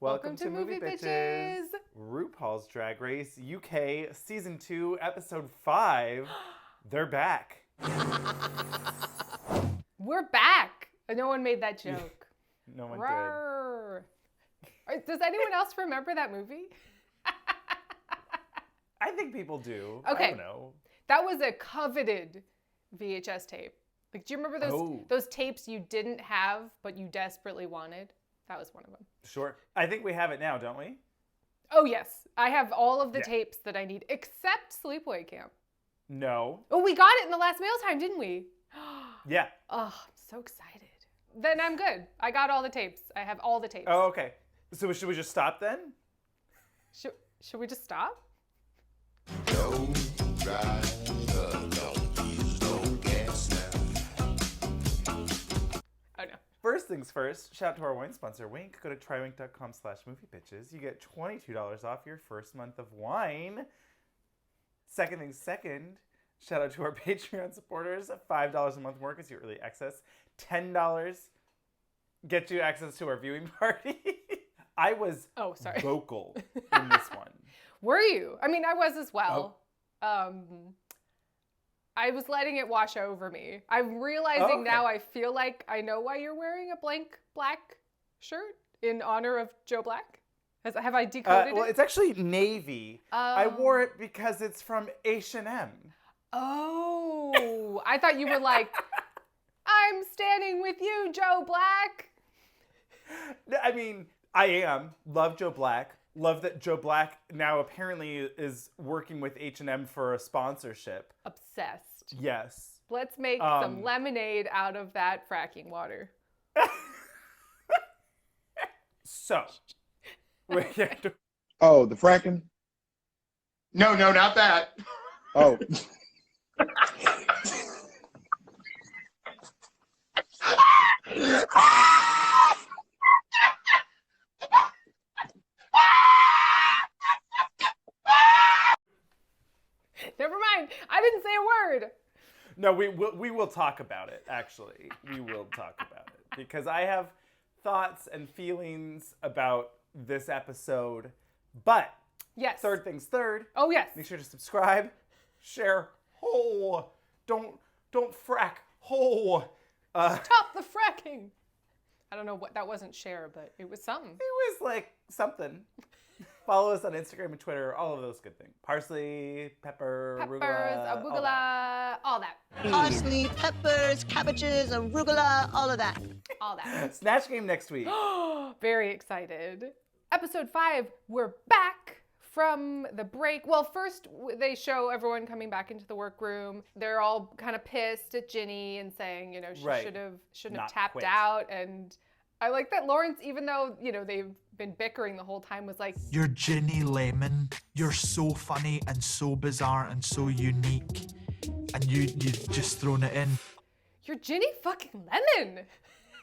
Welcome to Movie Bitches. RuPaul's Drag Race UK Season 2, Episode 5. They're back. We're back. No one made that joke. No one did. Does anyone else remember that movie? I think people do. Okay. I don't know. That was a coveted VHS tape. Like, do you remember those tapes you didn't have, but you desperately wanted? That was one of them. Sure. I think we have it now, don't we? Oh, yes. I have all of the tapes that I need, except Sleepaway Camp. No. Oh, we got it in the last mail time, didn't we? Yeah. Oh, I'm so excited. Then I'm good. I got all the tapes. I have all the tapes. Oh, okay. So should we just stop then? Should we just stop? Oh, no. First things first, shout out to our wine sponsor, Wink. Go to trywink.com/moviebitches. You get $22 off your first month of wine. Second things second, shout out to our Patreon supporters. $5 a month more gets you early access. $10 gets you access to our viewing party. I was vocal in this one. Were you? I mean, I was as well. I was letting it wash over me. I'm realizing now I feel like I know why you're wearing a blank black shirt in honor of Joe Black. Have I decoded it? Well, it's actually navy. I wore it because it's from H&M. Oh, I thought you were like, I'm standing with you, Joe Black. I mean, I am. Love Joe Black. Love that Joe Black now apparently is working with H&M for a sponsorship. Obsessed. Yes. Let's make some lemonade out of that fracking water. So. Oh, the fracking? No, not that. Oh. Never mind. I didn't say a word. No, we will talk about it, actually. We will talk about it. Because I have thoughts and feelings about this episode. But, yes. Third things third. Oh, yes. Make sure to subscribe, share, don't frack, Stop the fracking. I don't know what, that wasn't share, but it was something. It was like something. Follow us on Instagram and Twitter, all of those good things. Parsley, pepper, arugula, all that. Parsley, peppers, cabbages, arugula, all of that. All that. Snatch Game next week. Very excited. Episode 5, we're back from the break. Well, first they show everyone coming back into the workroom. They're all kind of pissed at Ginny and saying, she shouldn't have tapped out. And I like that Lawrence, even though, they've been bickering the whole time, was like, "You're Ginny Lemon. You're so funny and so bizarre and so unique. And you've just thrown it in. You're Ginny fucking Lemon.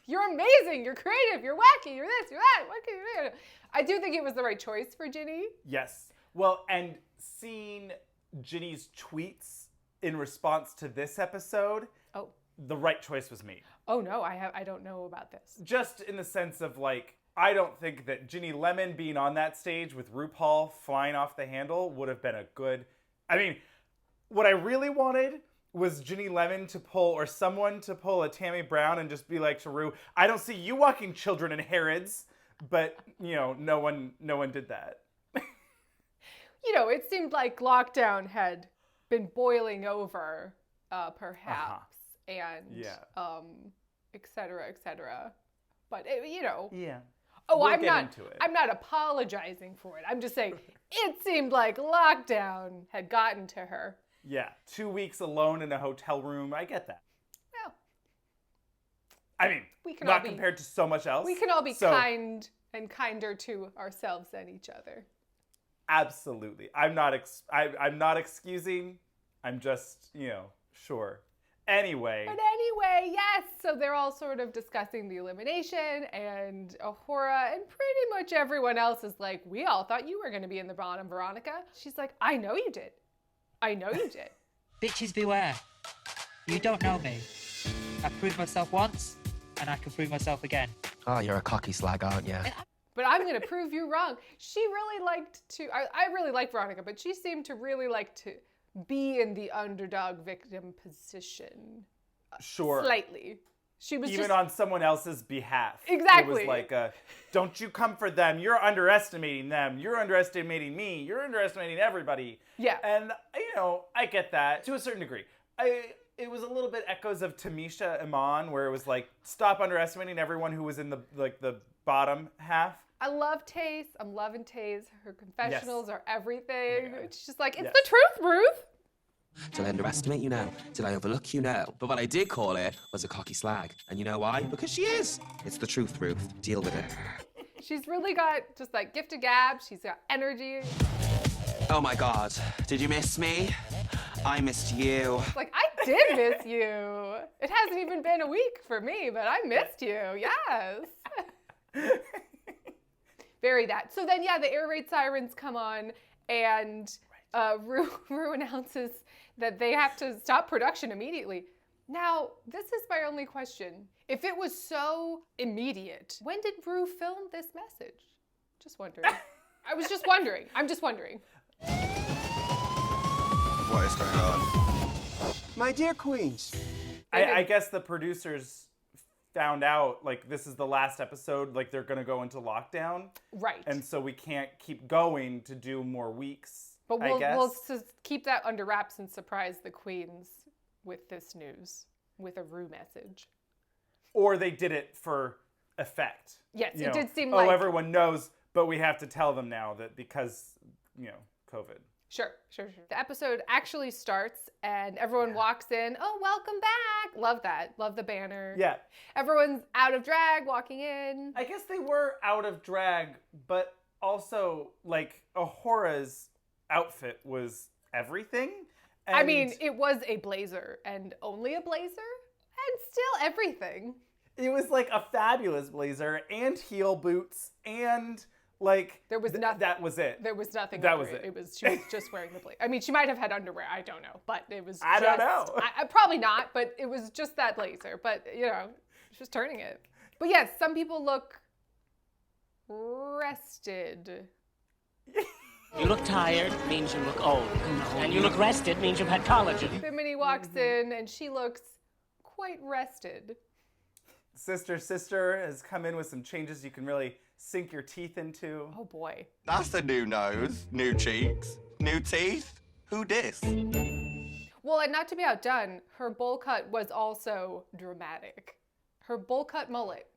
You're amazing. You're creative. You're wacky. You're this. You're that. What can you do?" I do think it was the right choice for Ginny. Yes. Well, and seeing Ginny's tweets in response to this episode, the right choice was made. Oh no, I don't know about this. Just in the sense of I don't think that Ginny Lemon being on that stage with RuPaul flying off the handle would have been a good... I mean, what I really wanted was Ginny Lemon to pull, or someone to pull a Tammy Brown and just be like to Ru, "I don't see you walking children in Harrods." But, no one did that. It seemed like lockdown had been boiling over, perhaps, and et cetera, et cetera. But, Yeah. Oh, we'll get into it. I'm not apologizing for it. I'm just saying it seemed like lockdown had gotten to her. Yeah, 2 weeks alone in a hotel room. I get that. Well, I mean, not compared to so much else. We can all be kind and kinder to ourselves and each other. Absolutely. I'm not excusing. I'm just, sure. Anyway. But anyway, yes. So they're all sort of discussing the elimination, and Agoura and pretty much everyone else is like, "We all thought you were going to be in the bottom, Veronica." She's like, "I know you did. I know you did." Bitches beware. You don't know me. I proved myself once, and I can prove myself again. Oh, you're a cocky slag, aren't you? but I'm going to prove you wrong. She really liked to, I really like Veronica, but she seemed to really like to be in the underdog victim position. Sure. Slightly. She was even just, on someone else's behalf. Exactly. It was like, don't you come for them. You're underestimating them. You're underestimating me. You're underestimating everybody. Yeah. And, I get that to a certain degree. It was a little bit echoes of Tamisha Iman, where it was like, stop underestimating everyone who was in the bottom half. I love Taze. I'm loving Taze. Her confessionals are everything. Oh She's just like, it's the truth, Ruth. Did I underestimate you? No. Did I overlook you? No. But what I did call her was a cocky slag. And you know why? Because she is. It's the truth, Ruth. Deal with it. She's really got just like gift of gab. She's got energy. Oh my God. Did you miss me? I missed you. Like, I did miss you. It hasn't even been a week for me, but I missed you. Yes. Very that. So then, the air raid sirens come on, and Ru announces that they have to stop production immediately. Now, this is my only question. If it was so immediate, when did Ru film this message? Just wondering. I was just wondering. I'm just wondering. What is going on? My dear queens. I guess the producers found out, like, this is the last episode, like, they're going to go into lockdown. Right. And so we can't keep going to do more weeks. But I guess. we'll keep that under wraps and surprise the queens with this news, with a Ru message. Or they did it for effect. Yes, You it know, did seem like... Oh, everyone knows, but we have to tell them now that because, COVID. Sure. The episode actually starts and everyone walks in. Oh, welcome back. Love that. Love the banner. Yeah. Everyone's out of drag walking in. I guess they were out of drag, but also, like, Agoura's outfit was everything. And I mean, it was a blazer and only a blazer and still everything. it was like a fabulous blazer and heel boots and like there was nothing. That was it. There was nothing. That under was it. It was she was just wearing the blazer. I mean, she might have had underwear. I don't know, but it was. I don't know. Probably not, but it was just that blazer. But she's turning it. But yes, some people look rested. You look tired means you look old. And you look rested means you've had collagen. Bimini walks in and she looks quite rested. Sister has come in with some changes you can really sink your teeth into. Oh boy. That's a new nose, new cheeks, new teeth. Who dis? Well, and not to be outdone, her bowl cut was also dramatic. Her bowl cut mullet,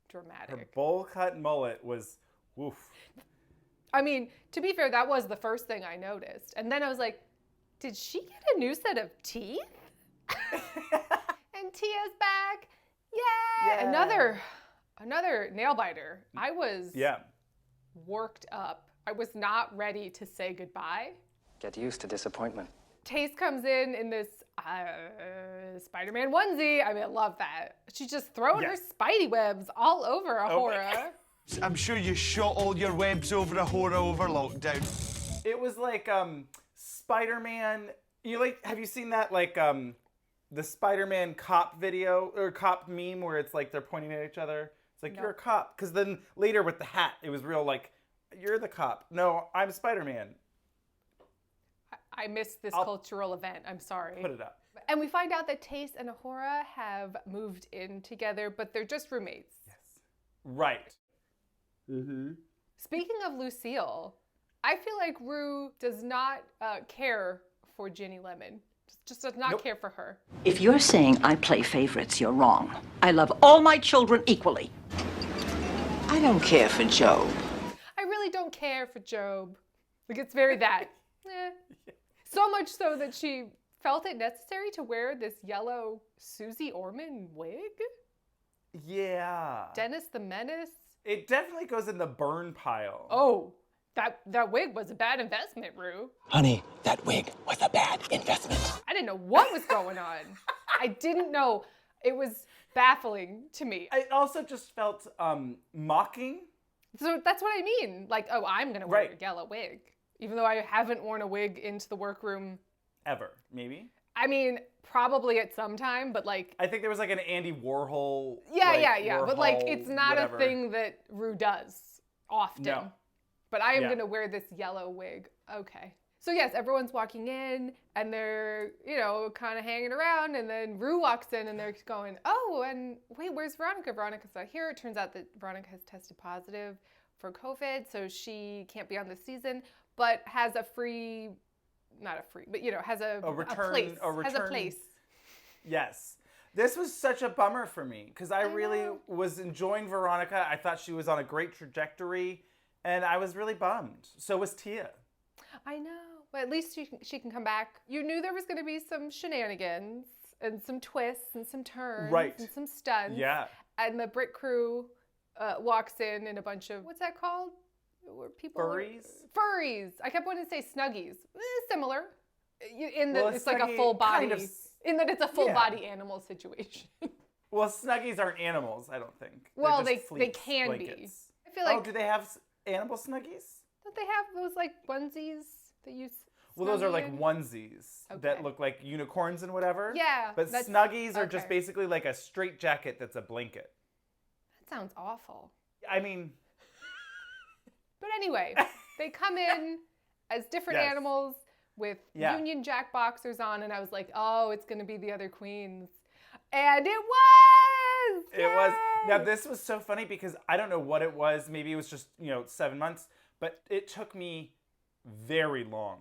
dramatic. Her bowl cut mullet was woof. I mean, to be fair, that was the first thing I noticed. And then I was like, did she get a new set of teeth? And Tia's back. Yay! Yeah. Another nail biter. I was worked up. I was not ready to say goodbye. Get used to disappointment. Taze comes in this Spider-Man onesie. I mean, I love that. She's just throwing her spidey webs all over Agoura. I'm sure you shot all your webs over Agoura over lockdown. It was like Spider-Man. Have you seen that the Spider-Man cop video or cop meme where it's like they're pointing at each other? It's like, you're a cop. Because then later with the hat, it was real like, you're the cop. No, I'm Spider-Man. I missed this cultural event. I'm sorry. Put it up. And we find out that Taze and Agoura have moved in together, but they're just roommates. Yes. Right. Mm-hmm. Speaking of Lucille, I feel like Ru does not care for Ginny Lemon. Just does not care for her. If you're saying I play favorites, you're wrong. I love all my children equally. I don't care for Job. I really don't care for Job. Like, it's very that. So much so that she felt it necessary to wear this yellow Susie Orman wig. Yeah. Dennis the Menace. It definitely goes in the burn pile. Oh, that wig was a bad investment, Ru. Honey, that wig was a bad investment. I didn't know what was going on. I didn't know. It was baffling to me. It also just felt mocking. So that's what I mean. Like, oh, I'm going to wear a yellow wig. Even though I haven't worn a wig into the workroom. Ever, maybe? I mean, probably at some time, but like... I think there was like an Andy Warhol... Yeah. Warhol, But like, it's not whatever. a thing that Ru does often. No. But I am Yeah. going to wear this yellow wig. Okay. So yes, everyone's walking in and they're, kind of hanging around, and then Ru walks in and they're going, oh, and wait, where's Veronica? Veronica's not here. It turns out that Veronica has tested positive for COVID, so she can't be on this season, but has a free, not a free, but has a place. Has a place. Yes. This was such a bummer for me because I really was enjoying Veronica. I thought she was on a great trajectory, and I was really bummed. So was Tia. I know, but at least she can come back. You knew there was going to be some shenanigans and some twists and some turns and some stunts. Yeah. And the Brit crew walks in a bunch of, what's that called? Where people Furries? Furries. I kept wanting to say snuggies. Similar. In that it's like a snuggie full body. kind of in that it's a full body animal situation. Well, snuggies aren't animals, I don't think. They're Well, just they fleece can blankets. be. I feel like. do they have animal snuggies? Don't they have those like onesies that you? Well, those are snuggie like in? onesies that Okay. look like unicorns and whatever. Yeah, But that's- snuggies are just okay. basically like a straight jacket that's a blanket. That sounds awful. I mean, But anyway, they come in as different Yes. animals with Yeah. Union Jack boxers on, and I was like, oh, it's going to be the other queens. And it was! it was. Now, Yay! this was so funny because I don't know what it was. Maybe it was just, 7 months. But it took me very long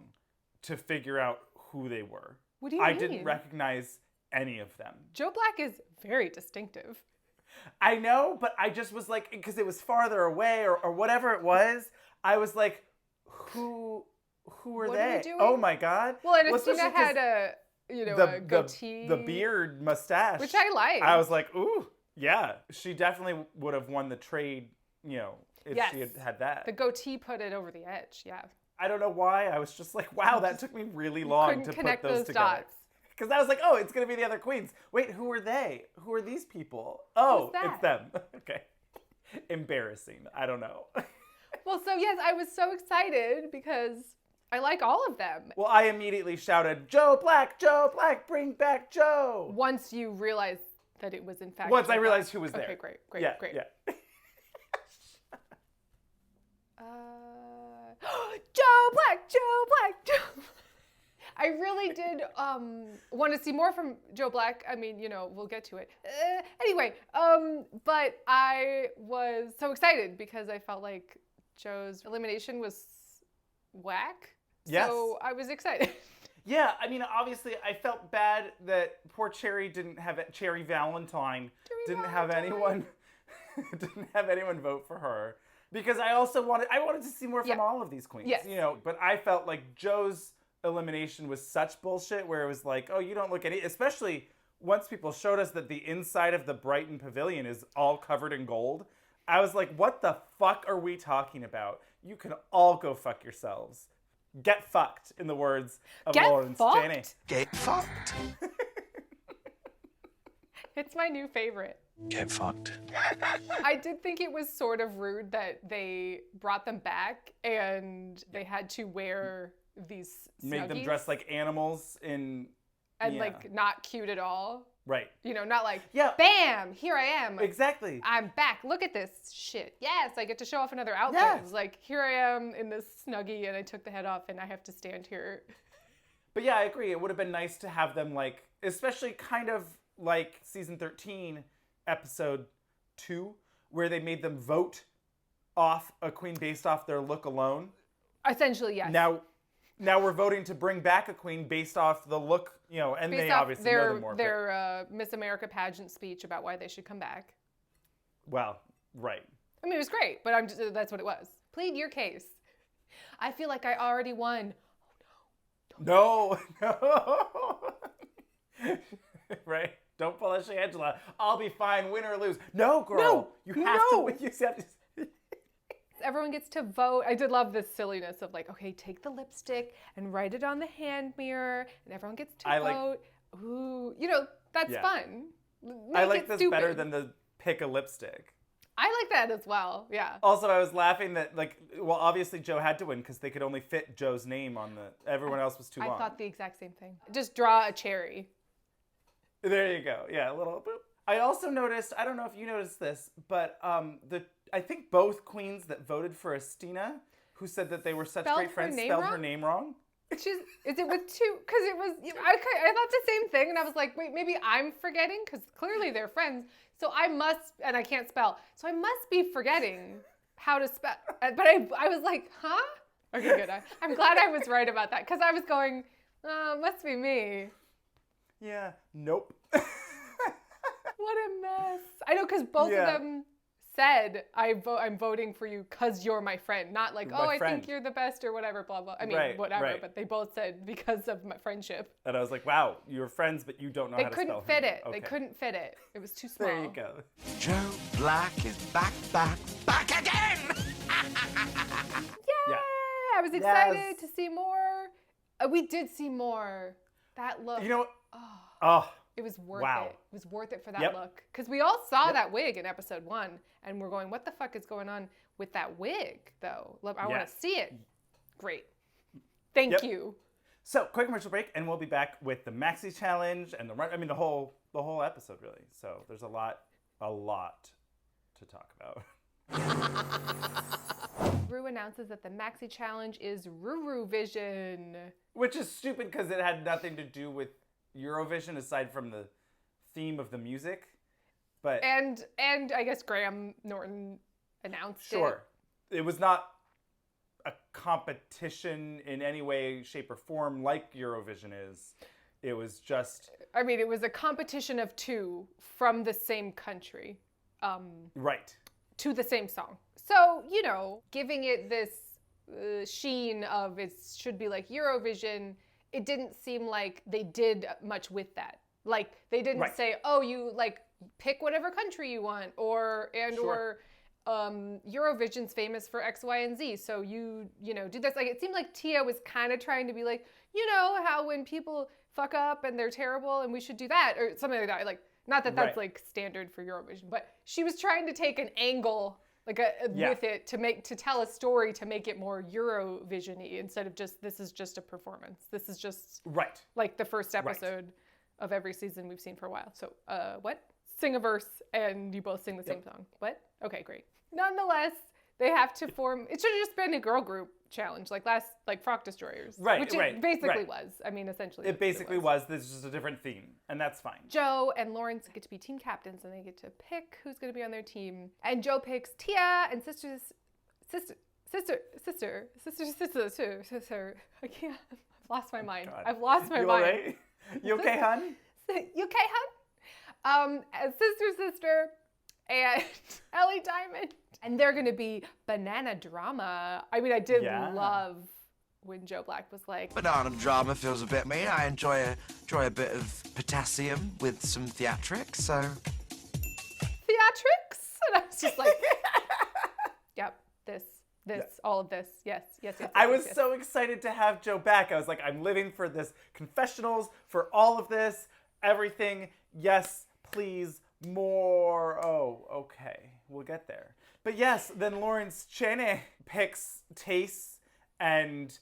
to figure out who they were. What do you I mean? didn't recognize any of them. Joe Black is very distinctive. I know, but I just was like, because it was farther away or whatever it was, I was like, who are What are we they? doing? Oh my God. Well, and especially Estina 'cause had a goatee. The beard mustache. Which I liked. I was like, ooh, yeah. She definitely would have won the trade, if Yes. she had that. The goatee put it over the edge, yeah. I don't know why. I was just like, wow, that took me really long Couldn't to put connect those those together. dots. Because I was like, oh, it's going to be the other queens. Wait, who are they? Who are these people? Oh, Who's it's them. Okay. Embarrassing. I don't know. Well, so yes, I was so excited because I like all of them. Well, I immediately shouted, Joe Black, bring back Joe. Once you realized that it was in fact Once Joe I realized Black. who was there. Okay, great. Yeah. Joe Black. I really did want to see more from Joe Black. I mean, we'll get to it. Anyway, but I was so excited because I felt like Joe's elimination was whack. Yes. So I was excited. Yeah, I mean, obviously, I felt bad that poor Cherry didn't have it. Cherry Valentine didn't have anyone vote for her because I wanted to see more from all of these queens. Yes. But I felt like Joe's elimination was such bullshit where it was like, oh, you don't look at it, especially once people showed us that the inside of the Brighton Pavilion is all covered in gold. I was like, what the fuck are we talking about? You can all go fuck yourselves. Get fucked, in the words of Lawrence Cheney. Get fucked. It's my new favorite. Get fucked. I did think it was sort of rude that they brought them back and they had to wear these Made them snuggies dress like animals in... and like not cute at all. Right. Not like, Yeah. bam, here I am. Exactly. I'm back. Look at this shit. Yes, I get to show off another outfit. Yes. It's like, here I am in this snuggie and I took the head off and I have to stand here. But yeah, I agree. It would have been nice to have them like, especially kind of like season 13, episode 2, where they made them vote off a queen based off their look alone. Essentially, yes. Now we're voting to bring back a queen based off the look, and Based they off obviously know them more. their Miss America pageant speech about why they should come back. Well, right. I mean, it was great, but that's what it was. Plead your case. I feel like I already won. No. Right? Don't pull a Shangela. I'll be fine, win or lose. No, girl. No, you have no. to. You have to. Everyone gets to vote. I did love this silliness of like, okay, take the lipstick and write it on the hand mirror, and everyone gets to vote. Ooh, that's fun. I Make like it this stupid. better than the pick a lipstick. I like that as well. Yeah. Also, I was laughing that obviously Joe had to win because they could only fit Joe's name on the. Everyone else was too long. I thought the exact same thing. Just draw a cherry. There you go. Yeah, a little boop. I also noticed, I don't know if you noticed this, but I think both queens that voted for Estina, who said that they were such great friends, spelled her name wrong. Is it with two? Because it was, I thought the same thing, and I was like, wait, maybe I'm forgetting, because clearly they're friends. So I must, and I can't spell, so I must be forgetting how to spell. But I was like, huh? Okay, good. I'm glad I was right about that, because I was going, must be me. Yeah, nope. What a mess. I know, because both of them said, I'm voting for you because you're my friend. Not like, I think you're the best or whatever, blah, blah. I mean, whatever, but they both said because of my friendship. And I was like, wow, you're friends, but you don't know how to spell her name. They couldn't fit it. Okay. They couldn't fit it. It was too small. There you go. Joe Black is back again! Yeah! I was excited to see more. We did see more. That look. You know what? It was worth it. It was worth it for that look. Because we all saw that wig in episode 1, and we're going, what the fuck is going on with that wig, though? I want to see it. Great. Thank you. So, quick commercial break, and we'll be back with the Maxi Challenge and the whole episode, really. So, there's a lot to talk about. Ru announces that the Maxi Challenge is RuRuVision. Which is stupid because it had nothing to do with Eurovision aside from the theme of the music. But and I guess Graham Norton announced it. Sure. It was not a competition in any way, shape, or form like Eurovision is. It was just... I mean, it was a competition of two from the same country. Right. To the same song. So, giving it this sheen of it should be like Eurovision, it didn't seem like they did much with that. Like, they didn't say, oh, you, pick whatever country you want, or Eurovision's famous for X, Y, and Z, so you do this. Like, it seemed like Tia was kind of trying to be like, how when people fuck up and they're terrible and we should do that, or something like that. Like, not that that's, standard for Eurovision, but she was trying to take an angle with it to tell a story to make it more Eurovision-y instead of just, this is just a performance. This is just like the first episode of every season we've seen for a while. So what? Sing a verse and you both sing the same song. What? Okay, great. Nonetheless, they have to form, it should have just been a girl group challenge, like Frock Destroyers. Which it basically was. I mean, essentially. It basically was. This is just a different theme, and that's fine. Joe and Lawrence get to be team captains, and they get to pick who's going to be on their team. And Joe picks Tia and sister. I can't. I've lost my mind. God. I've lost my mind. Right? You okay, hun? You okay, hun? Sister, and Ellie Diamond. And they're going to be banana drama. I mean, I did love when Joe Black was like, Banana drama feels a bit mean. I enjoy a bit of potassium with some theatrics, so... Theatrics? And I was just like, yep, this, all of this. Yes. I was so excited to have Joe back. I was like, I'm living for this confessionals, for all of this, everything. Yes, please, more. Oh, okay. We'll get there. But yes, then Lawrence Cheney picks Tace and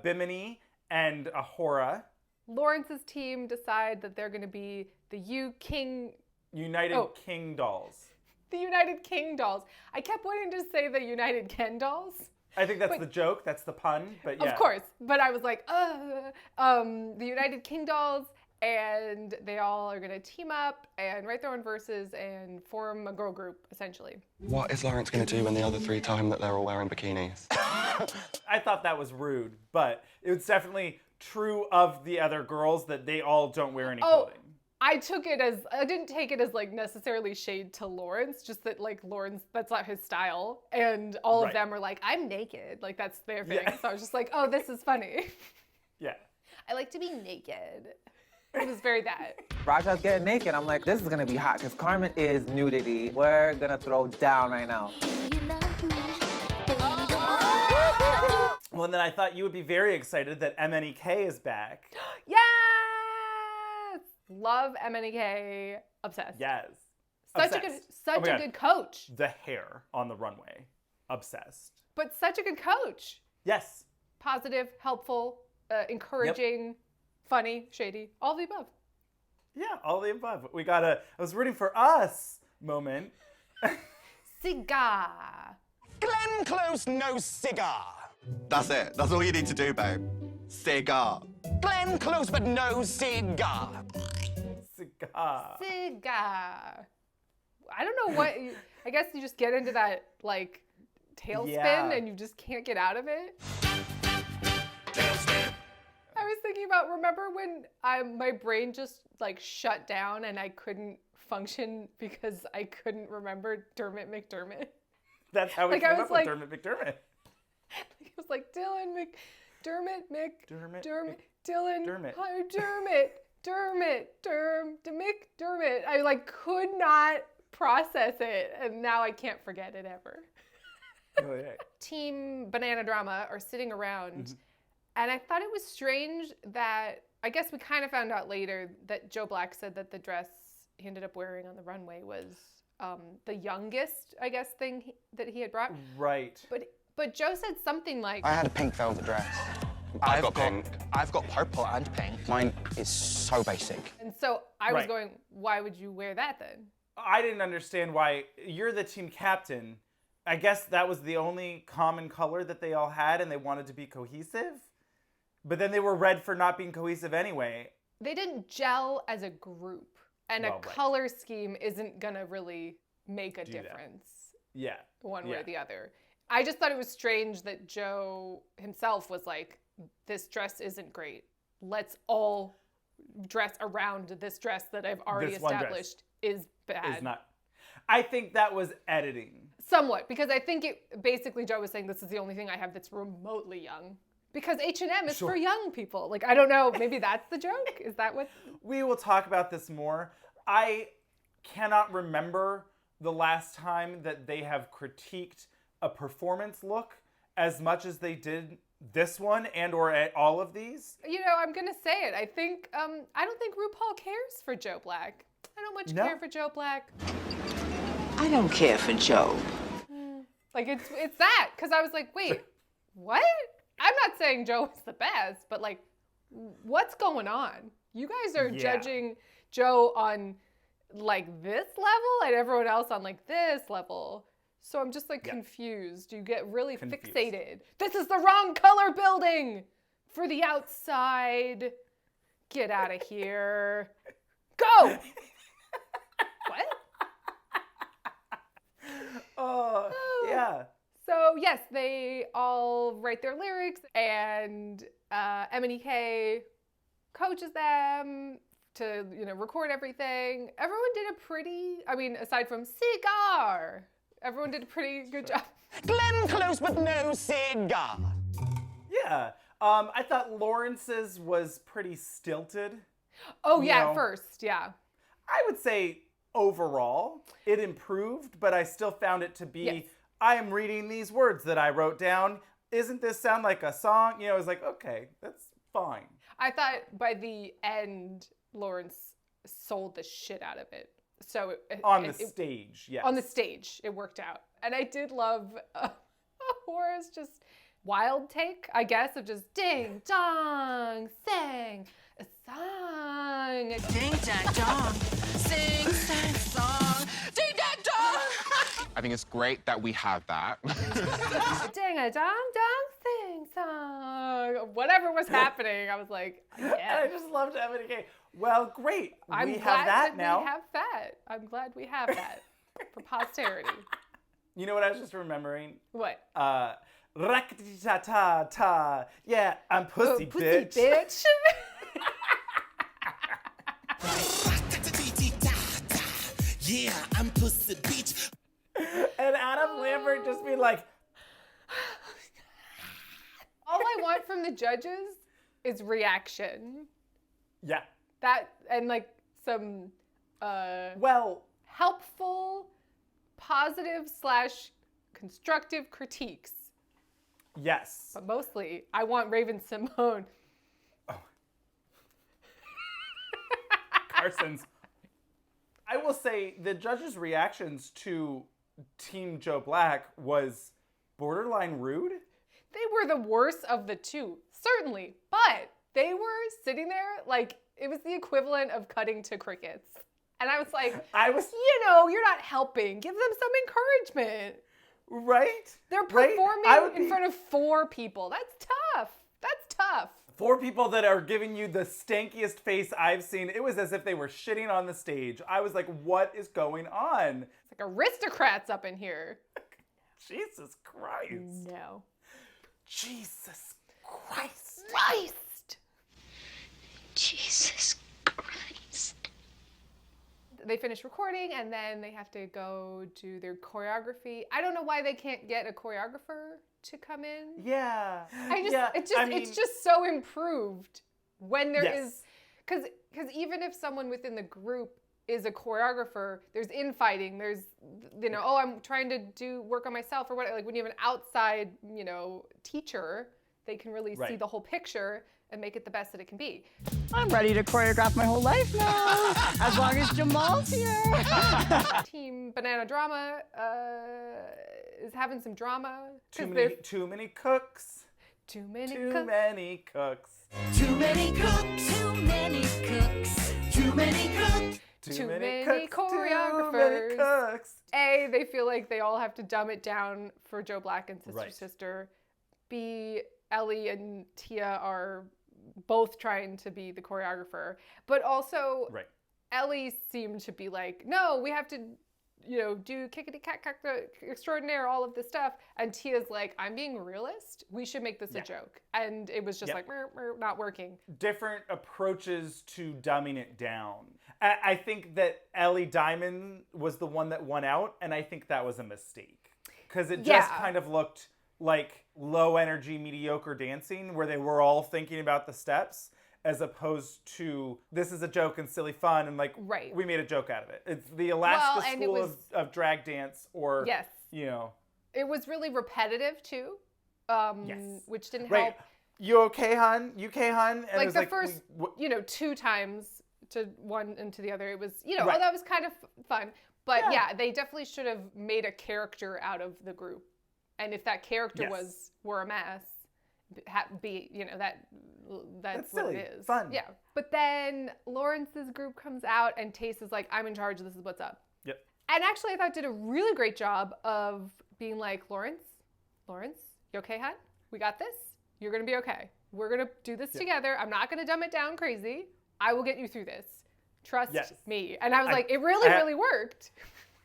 Bimini and Agoura. Lawrence's team decide that they're going to be the United King Dolls. The United King Dolls. I kept wanting to say the United Ken Dolls. I think that's the joke. That's the pun. But yeah. Of course. But I was like, the United King Dolls. And they all are going to team up and write their own verses and form a girl group, essentially. What is Lawrence going to do when the other three tell him that they're all wearing bikinis? I thought that was rude, but it was definitely true of the other girls that they all don't wear any clothing. I didn't take it as necessarily shade to Lawrence, just that Lawrence, that's not his style. And all of them are like, I'm naked. Like, that's their thing. Yeah. So I was just like, oh, this is funny. Yeah. I like to be naked. It was very that. Raja's getting naked. I'm like, this is gonna be hot because Carmen is nudity. We're gonna throw down right now. Well, and then I thought you would be very excited that MNEK is back. Yes! Love MNEK. Obsessed. Yes. Such a good coach. The hair on the runway. Obsessed. But such a good coach. Yes. Positive, helpful, encouraging. Yep. Funny, shady, all of the above. Yeah, all the above. We got I was rooting for us moment. Cigar. Glenn Close, no cigar. That's it. That's all you need to do, babe. Cigar. Glenn Close, but no cigar. Cigar. Cigar. I don't know what, I guess you just get into that, like, tailspin Yeah. and you just can't get out of it. I was thinking about, remember when my brain just, like, shut down and I couldn't function because I couldn't remember Dermot McDermott? That's how we Like, I came was up like- with Dermot McDermott. It was like Dylan McDermott, Dermot, Dylan, Dermot. hi, McDermott. I like could not process it, and now I can't forget it ever. Oh, yeah. Team Banana Drama are sitting around, and I thought it was strange that, I guess we kind of found out later that Joe Black said that the dress he ended up wearing on the runway was the youngest, I guess, thing that he had brought. Right. But Joe said something like, I had a pink velvet dress. I've got pink. I've got purple and pink. Mine is so basic. and so I was Right. going, why would you wear that then? I didn't understand why. You're the team captain. I guess that was the only common color that they all had, and they wanted to be cohesive. But then they were red for not being cohesive anyway. They didn't gel as a group, and Well, a right. color scheme isn't gonna really make a Do that. difference Yeah. one way Yeah. or the other. I just thought it was strange that Joe himself was like, this dress isn't great. Let's all dress around this dress that I've already This one dress established is bad. Is not. I think that was editing. Somewhat, because I think it basically Joe was saying this is the only thing I have that's remotely young. Because H&M is for young people. Like, I don't know, maybe that's the joke? Is that what? We will talk about this more. I cannot remember the last time that they have critiqued a performance look as much as they did this one and or at all of these. You know, I'm gonna say it. I think I don't think RuPaul cares for Joe Black. I don't much No. care for Joe Black. I don't care for Joe. Like it's that, because I was like, wait, what? I'm not saying Joe is the best, but like, what's going on? You guys are Yeah. judging Joe on like this level and everyone else on like this level. So I'm just like confused. You get really Confused. fixated. This is the wrong color building for the outside. Get out of here. Go. What? Oh, yeah. So yes, they all write their lyrics, and MNEK coaches them to record everything. Everyone did a pretty, I mean, aside from Cigar, everyone did a pretty good job. Glenn Close, but no cigar. Yeah. I thought Lawrence's was pretty stilted. Oh You yeah, know, at first, yeah. I would say overall it improved, but I still found it to be, Yes. I am reading these words that I wrote down. Isn't this sound like a song? It was like, okay, that's fine. I thought by the end, Lawrence sold the shit out of it. So On the stage, yes. On the stage, it worked out. And I did love Horace just wild take, I guess, of just ding dong, sing a song. Ding dong dong, sing sang song, ding dong dong. I think it's great that we have that. Ding a dong dong, sing song. Whatever was happening, I was like, yeah. I just loved MNK. Well, great. I'm we glad have that now. We have that. I'm glad we have that for posterity. You know what I was just remembering? What? Rak-ta-ta-ta. Yeah, I'm pussy, Pussy bitch. bitch. Yeah, I'm pussy bitch. And Adam Lambert just be like, All I want from the judges is reaction. yeah. That and like some well, helpful, positive / constructive critiques. Yes. But mostly, I want Raven Simone. Carson's. I will say the judges' reactions to Team Joe Black was borderline rude. They were the worst of the two, certainly. But they were sitting there like It was the equivalent of cutting to crickets. And I was like, you're not helping. Give them some encouragement. Right? They're performing in front of 4 people. That's tough. That's tough. 4 people that are giving you the stankiest face I've seen. It was as if they were shitting on the stage. I was like, what is going on? It's like aristocrats up in here. Jesus Christ. No. Jesus Christ. Jesus Christ. They finish recording and then they have to go do their choreography. I don't know why they can't get a choreographer to come in. Yeah. It's just so improved when there is, because even if someone within the group is a choreographer, there's infighting, there's, I'm trying to do work on myself or what, like when you have an outside, teacher, they can really see the whole picture and make it the best that it can be. I'm ready to choreograph my whole life now, as long as Jamal's here. Team Banana Drama is having some drama. Too many cooks. Too many cooks. Too many cooks. Too many cooks. Too many cooks. Too many cooks. Too many choreographers. Too many cooks. A, they feel like they all have to dumb it down for Joe Black and Sister. B, Ellie and Tia are both trying to be the choreographer. But also, Ellie seemed to be like, no, we have to, do kickity-cat extraordinaire, all of this stuff. And Tia's like, I'm being a realist. We should make this a joke. And it was just like, not working. Different approaches to dumbing it down. I think that Ellie Diamond was the one that won out, and I think that was a mistake. Because it just kind of looked like low energy, mediocre dancing where they were all thinking about the steps as opposed to this is a joke and silly fun and like we made a joke out of it. It's the Alaska School of drag dance or, It was really repetitive too, which didn't help. You okay, hun? You okay, hun? And like the first, 2 times to one and to the other, it was, that was kind of fun. But they definitely should have made a character out of the group. And if that character were a mess, that's what silly. it is. Fun. Yeah. But then Lawrence's group comes out and Tace is like, I'm in charge. This is what's up. Yep. And actually, I thought did a really great job of being like, Lawrence, you okay, hon? We got this. You're going to be okay. We're going to do this together. I'm not going to dumb it down crazy. I will get you through this. Trust me. And I was like, it really worked.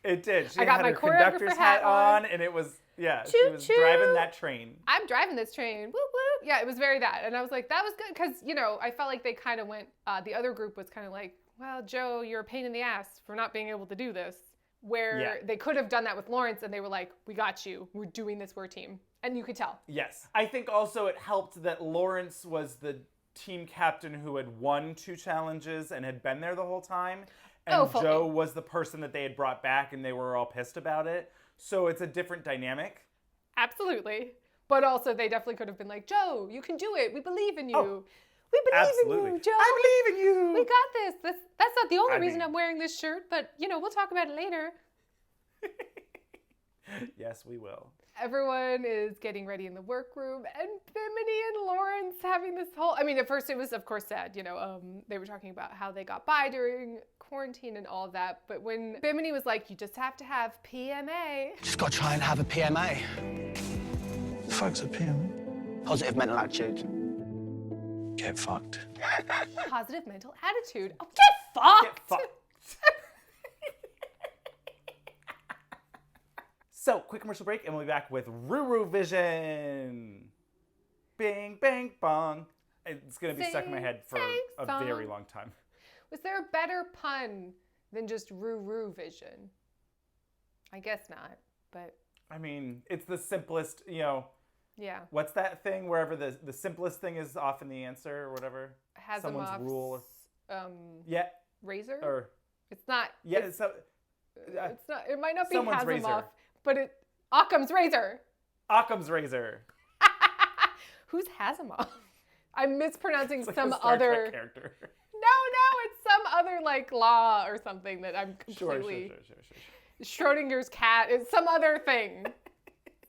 It did. She I got had my her conductor's hat on and it was, she was driving that train. I'm driving this train. Whoop, whoop. Yeah, it was very that. And I was like, that was good. Because, I felt like they kind of went, the other group was kind of like, well, Joe, you're a pain in the ass for not being able to do this. Where they could have done that with Lawrence and they were like, we got you. We're doing this. We're a team. And you could tell. Yes. I think also it helped that Lawrence was the team captain who had won 2 challenges and had been there the whole time. And Joe was the person that they had brought back and they were all pissed about it. So it's a different dynamic. Absolutely. But also they definitely could have been like, Joe, you can do it. We believe in you. We believe in you, Joe. I believe in you. We got this. That's not the only reason I'm wearing this shirt, but, we'll talk about it later. Yes, we will. Everyone is getting ready in the workroom, and Bimini and Lawrence having this whole... I mean, at first it was, of course, sad. They were talking about how they got by during quarantine and all of that. But when Bimini was like, you just have to have PMA. Just got to try and have a PMA. The fuck's a PMA? Positive mental attitude. Get fucked. Positive mental attitude. Oh, get fucked! Get fucked. So, quick commercial break, and we'll be back with RuRuVision. Bing, bang, bong. It's going to be stuck in my head for a very long time. Was there a better pun than just RuRuVision? I guess not, but... I mean, it's the simplest, Yeah. What's that thing wherever the simplest thing is often the answer or whatever? Someone's rule. Razor? Or... It's not... Yeah, it's not... It might not be someone's Hasimoff, razor. But Occam's razor. Occam's razor. Who's Hasimoff? I'm mispronouncing It's like some a Star other Trek character. No, it's some other like law or something that I'm completely. Sure. Schrodinger's cat. It's some other thing.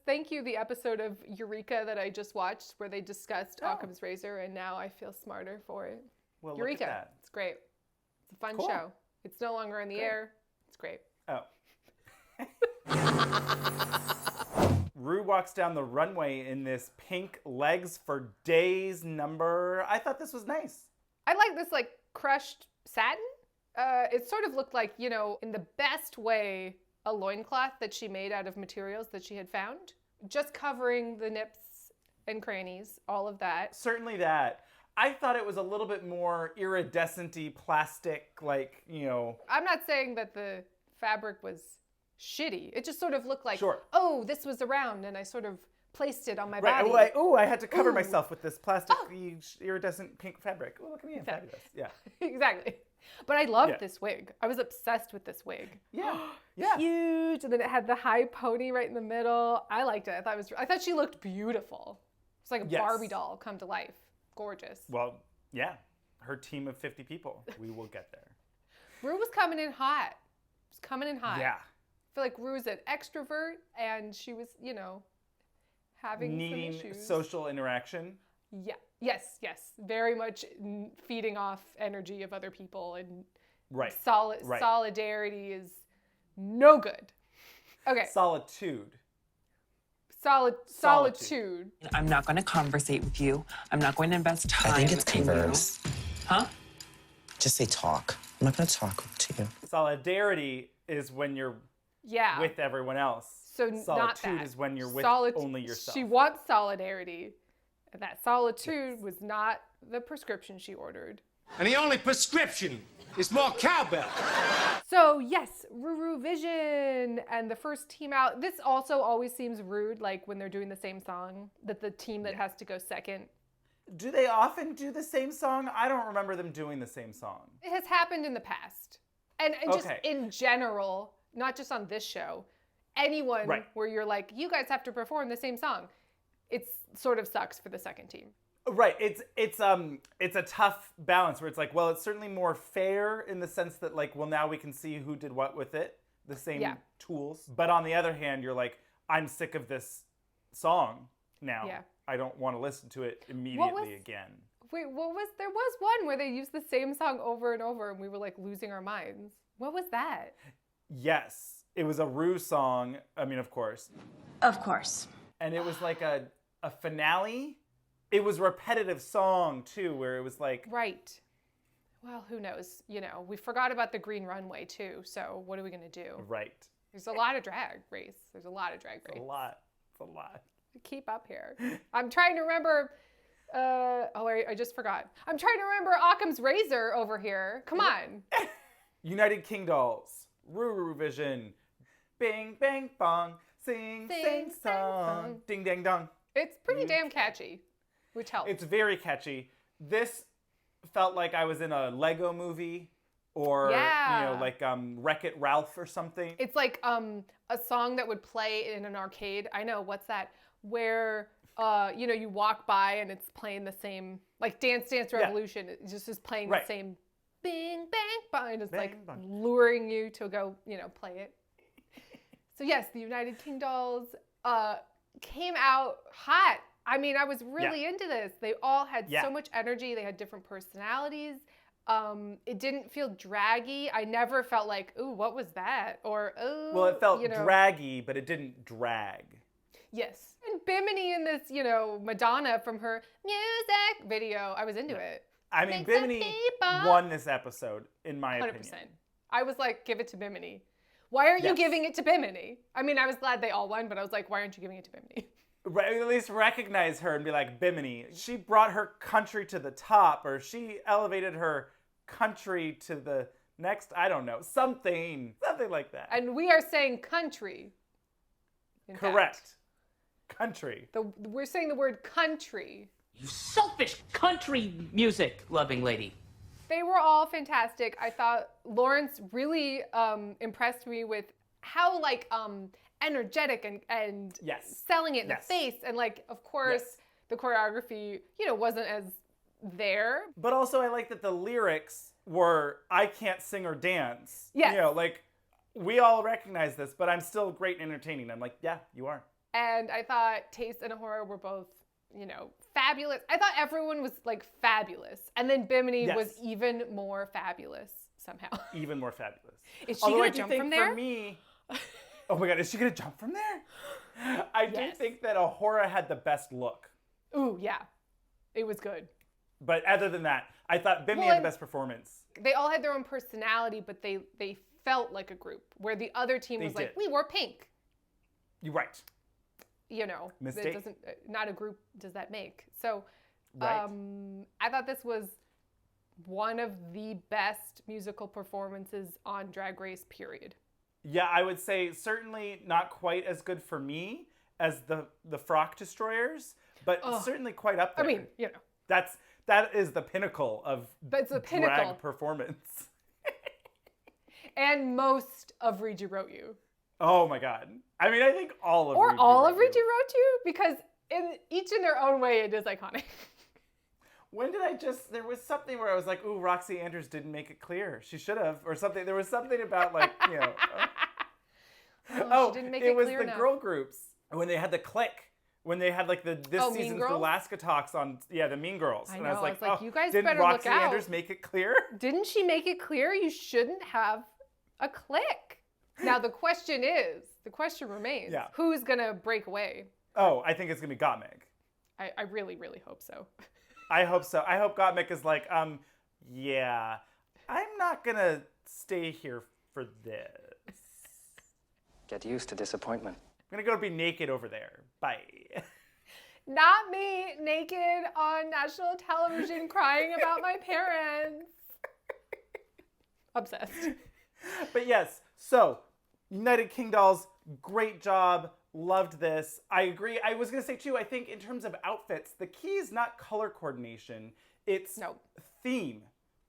Thank you, the episode of Eureka that I just watched where they discussed Occam's razor, and now I feel smarter for it. Well, Eureka. Look at that. It's great. It's a fun Cool. show. It's no longer in the air. It's great. Oh. Ru walks down the runway in this pink legs for days number. I thought this was nice. I like this like crushed satin. It sort of looked like, you know, in the best way, a loincloth that she made out of materials that she had found. Just covering the nips and crannies, all of that. Certainly that. I thought it was a little bit more iridescent-y, plastic, like, you know. I'm not saying that the fabric was shitty. It just sort of looked like, Sure. oh, this was around, and I sort of placed it on my Right. body. I had to cover Ooh. myself with this plastic iridescent pink fabric. Oh, look at me, I'm Exactly. fabulous. Yeah. Exactly. But I loved Yeah. this wig. I was obsessed with this wig. Yeah. Yeah. Huge, and then it had the high pony right in the middle. I liked it. I thought she looked beautiful. It's like a Yes. Barbie doll come to life. Gorgeous. Well, yeah. Her team of 50 people. We will get there. Ru was coming in hot. She was coming in hot. Yeah. I feel like Ru's an extrovert, and she was, you know, having Needing some issues. social interaction. Yeah. Yes. Very much feeding off energy of other people, and Right. Right. solidarity is no good. Okay. Solitude. Solitude. I'm not going to conversate with you. I'm not going to invest time. I think it's in you. converse. Huh? Just say talk. I'm not going to talk to you. Solidarity is when you're Yeah. with everyone else. So Solitude not that. is when you're with only yourself. She wants solidarity. And that solitude was not the prescription she ordered. And the only prescription is more cowbell. So yes, RuRuVision and the first team out. This also always seems rude, like when they're doing the same song, that the team that has to go second. Do they often do the same song? I don't remember them doing the same song. It has happened in the past. And just Okay. in general, not just on this show, anyone Right. where you're like, you guys have to perform the same song. It sort of sucks for the second team. Right. It's a tough balance where it's like, well, it's certainly more fair in the sense that like, well, now we can see who did what with it, the same Yeah. tools. But on the other hand, you're like, I'm sick of this song now. Yeah. I don't want to listen to it immediately again. Wait, there was one where they used the same song over and over and we were like losing our minds. What was that? Yes. It was a Ru song. I mean, of course. Of course. And it was like a finale. It was a repetitive song too, where it was like, Right. Well, who knows? You know, we forgot about the green runway too. So what are we gonna do? right. There's a lot of drag race. There's a lot of drag race. It's a lot. Keep up here. I'm trying to remember. I just forgot. I'm trying to remember Occam's razor over here. Come on. United King Dolls, RuRuVision, bing bang bong, sing sing song, ding dang dong. It's pretty damn catchy, which helps. It's very catchy. This felt like I was in a Lego movie or like Wreck-It Ralph or something. It's like a song that would play in an arcade. I know, what's that? Where you walk by and it's playing the same, like Dance Dance Revolution. It just is playing the same bing bang bang, and it's like luring you to go, play it. So yes, the United King Dolls came out hot. I mean, I was really into this. They all had so much energy. They had different personalities. It didn't feel draggy. I never felt like, ooh, what was that? Or, ooh, well, it felt draggy, but it didn't drag. Yes. And Bimini in this, Madonna from her music video, I was into it. I mean, Bimini won this episode, in my 100%. opinion. I was like, give it to Bimini. Why aren't you giving it to Bimini? I mean, I was glad they all won, but I was like, why aren't you giving it to Bimini? Right, at least recognize her and be like, Bimini. She brought her country to the top, or she elevated her country to the next, I don't know, something like that. And we are saying country. Correct. Country. We're saying the word country. You selfish country music loving lady. They were all fantastic. I thought Lawrence really impressed me with how energetic and selling it in the face. And of course, the choreography, wasn't as there. But also I like that the lyrics were, I can't sing or dance. Yes. We all recognize this, but I'm still great and entertaining. I'm like, yeah, you are. And I thought Taste and Agoura were both, fabulous. I thought everyone was like fabulous. And then Bimini was Yes. even more fabulous somehow. Even more fabulous. Is she Although gonna I do jump think from there? For me, oh my God, is she gonna jump from there? I do think that Agoura had the best look. Ooh, yeah. It was good. But other than that, I thought Bimini had the best performance. They all had their own personality, but they felt like a group. Where the other team was like, we wore pink. You're right. You know, Mistake. it doesn't. Not a group does that make. So, Right. I thought this was one of the best musical performances on Drag Race. Period. Yeah, I would say certainly not quite as good for me as the Frock Destroyers, but certainly quite up there. I mean, you know. That is the pinnacle of That's the pinnacle. drag performance. And most of Riju Wrote You. Oh my God. I mean, I think all of Or Riju all Wrote of You. Riju Wrote You, because each in their own way, it is iconic. When did there was something where I was like, ooh, Roxy Andrews didn't make it clear. She should have, or something. There was something about like, you know. She didn't make it was clear the enough. girl groups. When they had the click. When they had like this Mean season's Girls? Alaska talks on, the Mean Girls. I And know, I was like, oh, you guys didn't better Roxy look out. Andrews make it clear? Didn't she make it clear you shouldn't have a click? Now the question remains, who's gonna break away? Oh, I think it's gonna be Gottmik. I really, really hope so. I hope so. I hope Gottmik is like, yeah, I'm not gonna stay here for this. Get used to disappointment. I'm gonna go be naked over there. Bye. Not me, naked on national television crying about my parents. Obsessed. But yes, so United King Dolls, great job. Loved this. I agree. I was gonna say too, I think in terms of outfits, the key is not color coordination. It's theme.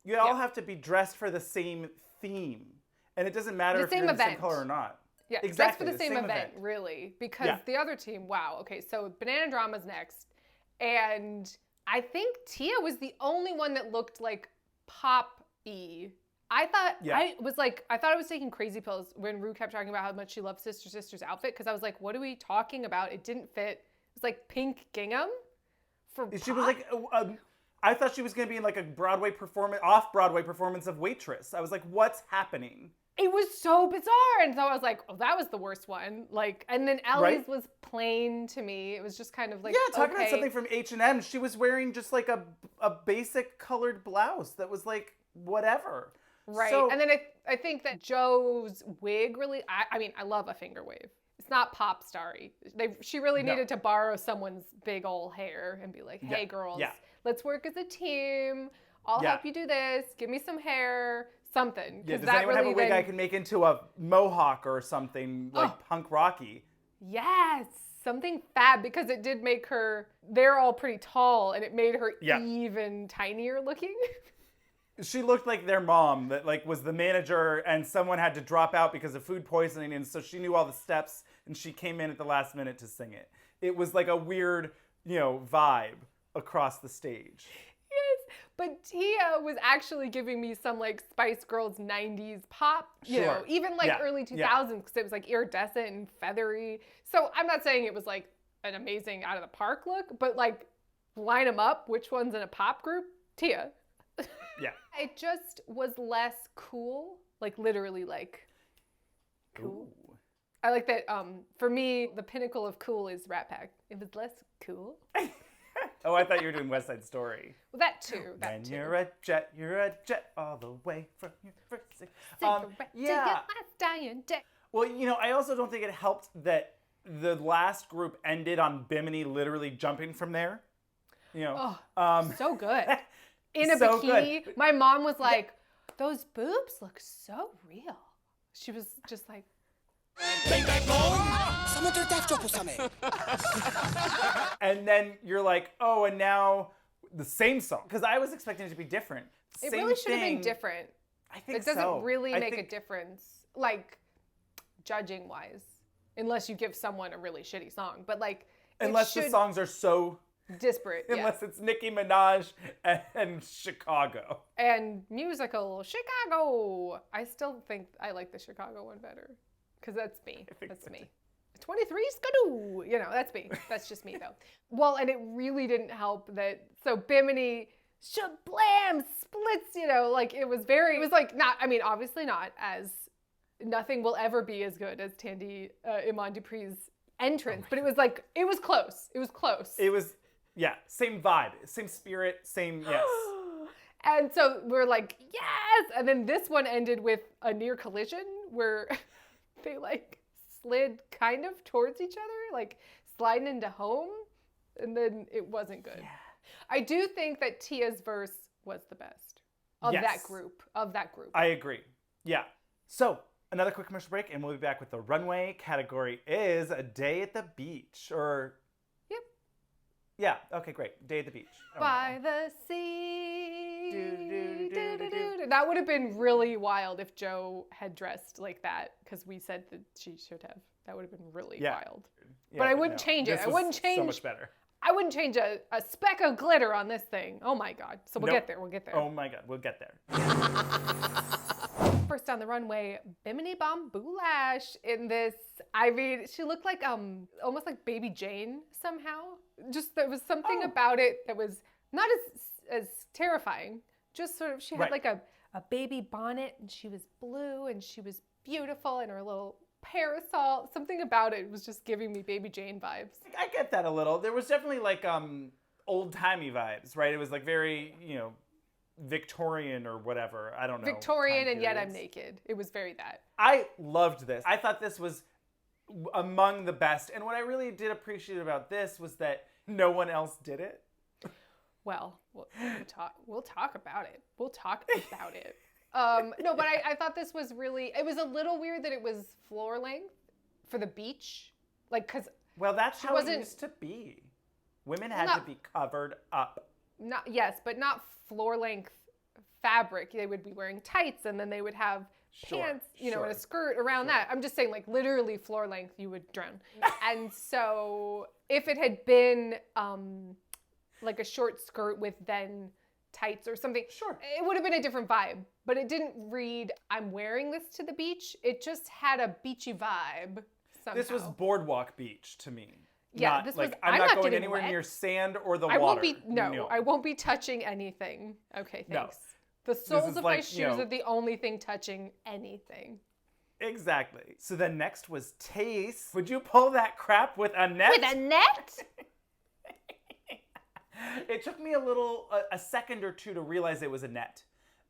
You all have to be dressed for the same theme. And it doesn't matter if you're in the same color or not. Yeah, exactly. That's for the same event, really. Because the other team, wow. Okay, so Banana Drama's next. And I think Tia was the only one that looked like pop-y. I thought I thought I was taking crazy pills when Ru kept talking about how much she loved Sister Sister's outfit, because I was like, what are we talking about? It didn't fit. It was like pink gingham for She was like, I thought she was going to be in like a off-Broadway performance of Waitress. I was like, what's happening? It was so bizarre. And so I was like, oh, that was the worst one. Like, and then Ellie's was plain to me. It was just kind of like, talking about something from H&M. She was wearing just like a basic colored blouse that was like, whatever. Right. So, and then I think that Joe's wig really, I mean, I love a finger wave. It's not pop starry. She really needed to borrow someone's big old hair and be like, hey girls, let's work as a team. I'll help you do this. Give me some hair, something. does that anyone have a really wig I can make into a mohawk or something like punk rocky? Yes, something fab, because it did make her, they're all pretty tall, and it made her even tinier looking. She looked like their mom that like was the manager and someone had to drop out because of food poisoning, and so she knew all the steps and she came in at the last minute to sing it. It was like a weird, vibe across the stage. Yes, but Tia was actually giving me some like Spice Girls 90s pop, you know, even like early 2000s, because it was like iridescent and feathery. So I'm not saying it was like an amazing out of the park look, but like line them up, which one's in a pop group? Tia. Yeah. It just was less cool, like literally like cool. Ooh. I like that. For me, the pinnacle of cool is Rat Pack. It was less cool. Oh, I thought you were doing West Side Story. Well, that too. When you're a jet all the way from your first six. Cigarette to your last dying day. Well, I also don't think it helped that the last group ended on Bimini literally jumping from there. So good. In a So bikini. good. My mom was like, those boobs look so real. She was just like, Someone do a death drop or something. And then you're like, oh, and now the same song. Because I was expecting it to be different. it Same really should have been thing. different. I think it doesn't so. really I make think- a difference, like judging wise, unless you give someone a really shitty song. But like, Unless the songs are so disparate. Unless it's Nicki Minaj and Chicago. And musical Chicago. I still think I like the Chicago one better, because that's me. That's me. 23 skidoo. You know, that's me. That's just me though. Well, and it really didn't help that. So Bimini shablam splits, you know, like it was like not, I mean, obviously not as, nothing will ever be as good as Tandy Iman Dupree's entrance, but it was like, it was close. It was close. It was, yeah, same vibe, same spirit, same, yes. And so we're like, yes! And then this one ended with a near collision where they like slid kind of towards each other, like sliding into home, and then it wasn't good. Yeah. I do think that Tia's verse was the best of that group. I agree. Yeah. So another quick commercial break, and we'll be back with the runway. Category is a day at the beach, or yep. Yeah. Okay. Great. Day at the beach. By the sea. That would have been really wild if Joe had dressed like that, because we said that she should have. That would have been really wild. Yeah, but I wouldn't change it. I wouldn't change. So much better. I wouldn't change a speck of glitter on this thing. Oh my God. So we'll get there. We'll get there. Oh my God. We'll get there. First on the runway, Bimini Bon-Boulash in this. I mean, she looked like almost like Baby Jane somehow. Just there was something about it that was not as terrifying. Just sort of, she had like a baby bonnet, and she was blue, and she was beautiful, and her little parasol. Something about it was just giving me Baby Jane vibes. I get that a little. There was definitely like old-timey vibes, right? It was like very, you know, Victorian or whatever. I don't know. Victorian, and yet I'm naked. It was very that. I loved this. I thought this was among the best. And what I really did appreciate about this was that no one else did it. Well, we'll talk about it. We'll talk about it. No, but I thought this was really, it was a little weird that it was floor length for the beach. Like, because well, that's how it used to be. Women had to be covered up. But not floor length fabric. They would be wearing tights, and then they would have pants, you know, and a skirt around that. I'm just saying, like, literally floor length, you would drown. And so if it had been like a short skirt with then tights or something, it would have been a different vibe. But it didn't read, I'm wearing this to the beach. It just had a beachy vibe somehow. This was boardwalk beach to me. Yeah, this was. I'm not going anywhere near sand or the water. I won't be touching anything. Okay, thanks. No. The soles of my shoes are the only thing touching anything. Exactly. So then next was Taste. Would you pull that crap with a net? With a net? It took me a second or two to realize it was a net.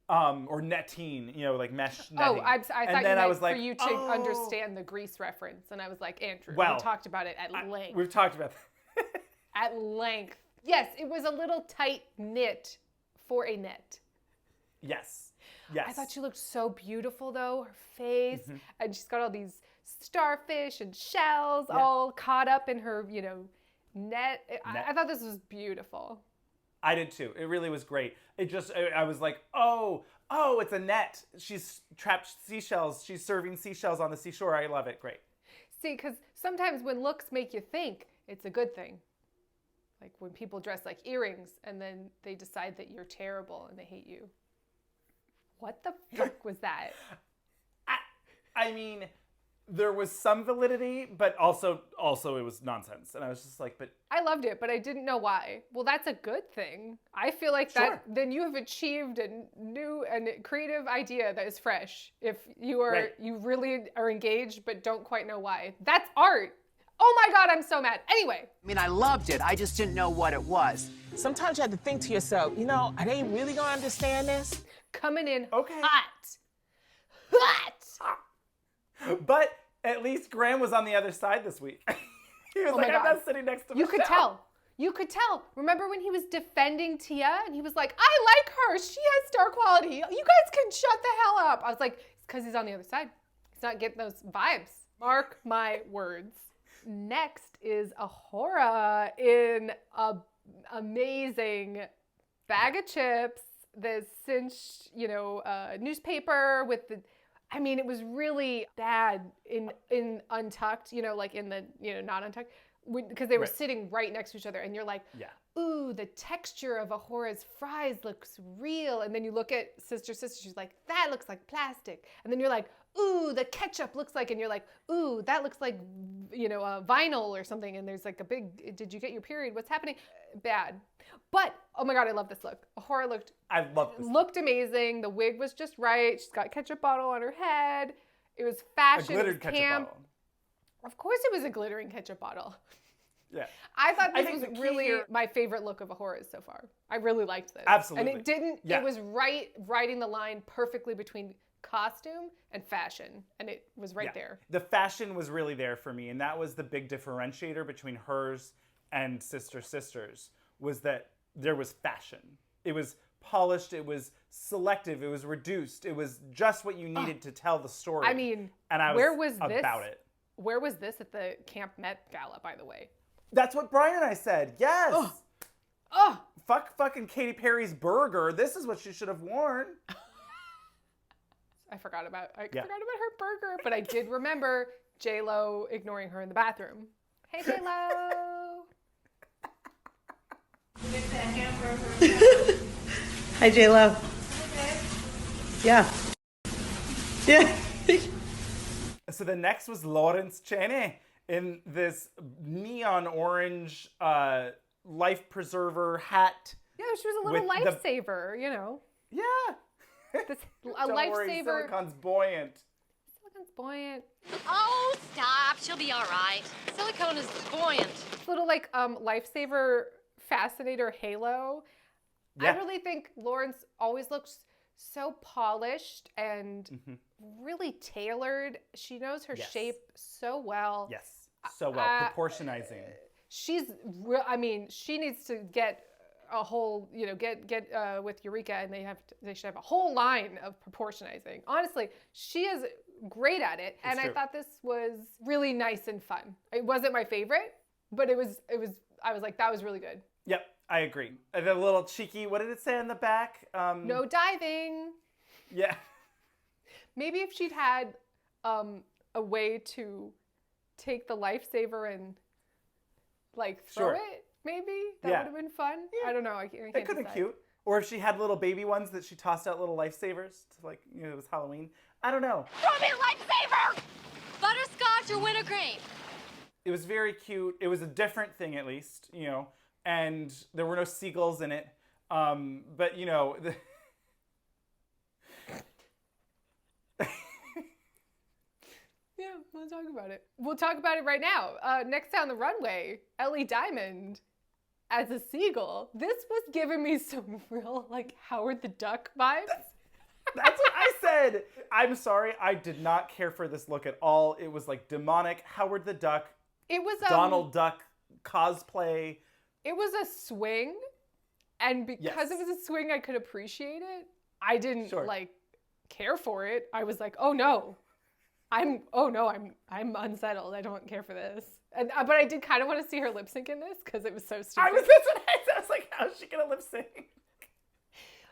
Or netting, you know, like mesh netting. Oh, I thought you meant for you to understand the Grease reference. And I was like, Andrew, we talked about it at length. We've talked about that. At length. Yes, it was a little tight knit for a net. Yes. Yes. I thought she looked so beautiful, though. Her face. Mm-hmm. And she's got all these starfish and shells all caught up in her, you know, net. I thought this was beautiful. I did too. It really was great. It just, I was like, oh, it's a net. She's trapped seashells. She's serving seashells on the seashore. I love it. Great. See, because sometimes when looks make you think, it's a good thing. Like when people dress like earrings and then they decide that you're terrible and they hate you. What the fuck was that? I mean, there was some validity, but also it was nonsense. And I was just like, but... I loved it, but I didn't know why. Well, that's a good thing. I feel like that then you have achieved a new and creative idea that is fresh. If you are you really are engaged but don't quite know why. That's art. Oh my God, I'm so mad. Anyway. I mean, I loved it. I just didn't know what it was. Sometimes you have to think to yourself, you know, are they really gonna understand this? Coming in hot. But at least Graham was on the other side this week. He was like, I'm not sitting next to Michelle. You could tell. Remember when he was defending Tia and he was like, I like her. She has star quality. You guys can shut the hell up. I was like, it's because he's on the other side. He's not getting those vibes. Mark my words. Next is Agoura in an amazing bag of chips, this cinched, you know, newspaper with the, I mean, it was really bad in Untucked, you know, like in the, you know, not Untucked. because they were Right. sitting right next to each other, and you're like, Yeah. ooh, the texture of Ahora's fries looks real. And then you look at Sister, she's like, that looks like plastic. And then you're like, ooh, the ketchup looks like, and you're like, ooh, that looks like, vinyl or something. And there's like a big, did you get your period? What's happening? Bad. But, oh my God, I love this look. Ahura looked amazing. The wig was just right. She's got a ketchup bottle on her head. It was fashion. A glittered it was ketchup camp. bottle. Of course it was a glittering ketchup bottle. Yeah. I thought I this think was the key really here- my favorite look of Ahora's so far. I really liked this. Absolutely. And it didn't, Yeah. it was writing the line perfectly between costume and fashion. And it was right Yeah. there. The fashion was really there for me, and that was the big differentiator between hers and Sisters, was that there was fashion. It was polished, it was selective, it was reduced, it was just what you needed to tell the story. I mean, and I where was about this? it. Where was this at the Camp Met Gala, by the way? That's what Brian and I said. Yes. Oh. Fuck fucking Katy Perry's burger. This is what she should have worn. I forgot about her burger, but I did remember J-Lo ignoring her in the bathroom. Hey, J-Lo. Hi, J-Lo. Yeah. Yeah. So the next was Lawrence Cheney in this neon orange life preserver hat. Yeah, she was a little with the- lifesaver, you know. Yeah. A Don't worry, lifesaver. silicon's buoyant. Silicone's buoyant. Oh, stop. She'll be all right. Silicone is buoyant. Little like lifesaver fascinator halo. Yeah. I really think Lawrence always looks so polished and really tailored. She knows her Yes. shape so well. Yes, so well, proportionizing. She needs to get a whole, get with Eureka, and they should have a whole line of proportionizing. Honestly, she is great at it, and I true. thought this was really nice and fun. It wasn't my favorite, but I was like, that was really good. Yep, I agree. And a little cheeky, what did it say on the back? No diving. Yeah. Maybe if she'd had a way to take the lifesaver and like throw Sure. it, maybe that Yeah. would have been fun. I don't know. I can't That could have been decide. cute. Or if she had little baby ones that she tossed out little lifesavers to it was Halloween. I don't know. Throw me a lifesaver! Butterscotch or wintergreen? It was very cute. It was a different thing at least, and there were no seagulls in it. But Yeah, we'll talk about it. We'll talk about it right now. Next down the runway, Ellie Diamond as a seagull. This was giving me some real like Howard the Duck vibes. That's what I said. I'm sorry. I did not care for this look at all. It was like demonic Howard the Duck, It was Donald Duck cosplay. It was a swing, and because it was a swing, I could appreciate it. I didn't like care for it. I was like, oh no, I'm unsettled. I don't care for this. And but I did kind of want to see her lip sync in this because it was so stupid. That's what I said. I was like, how's she gonna lip sync?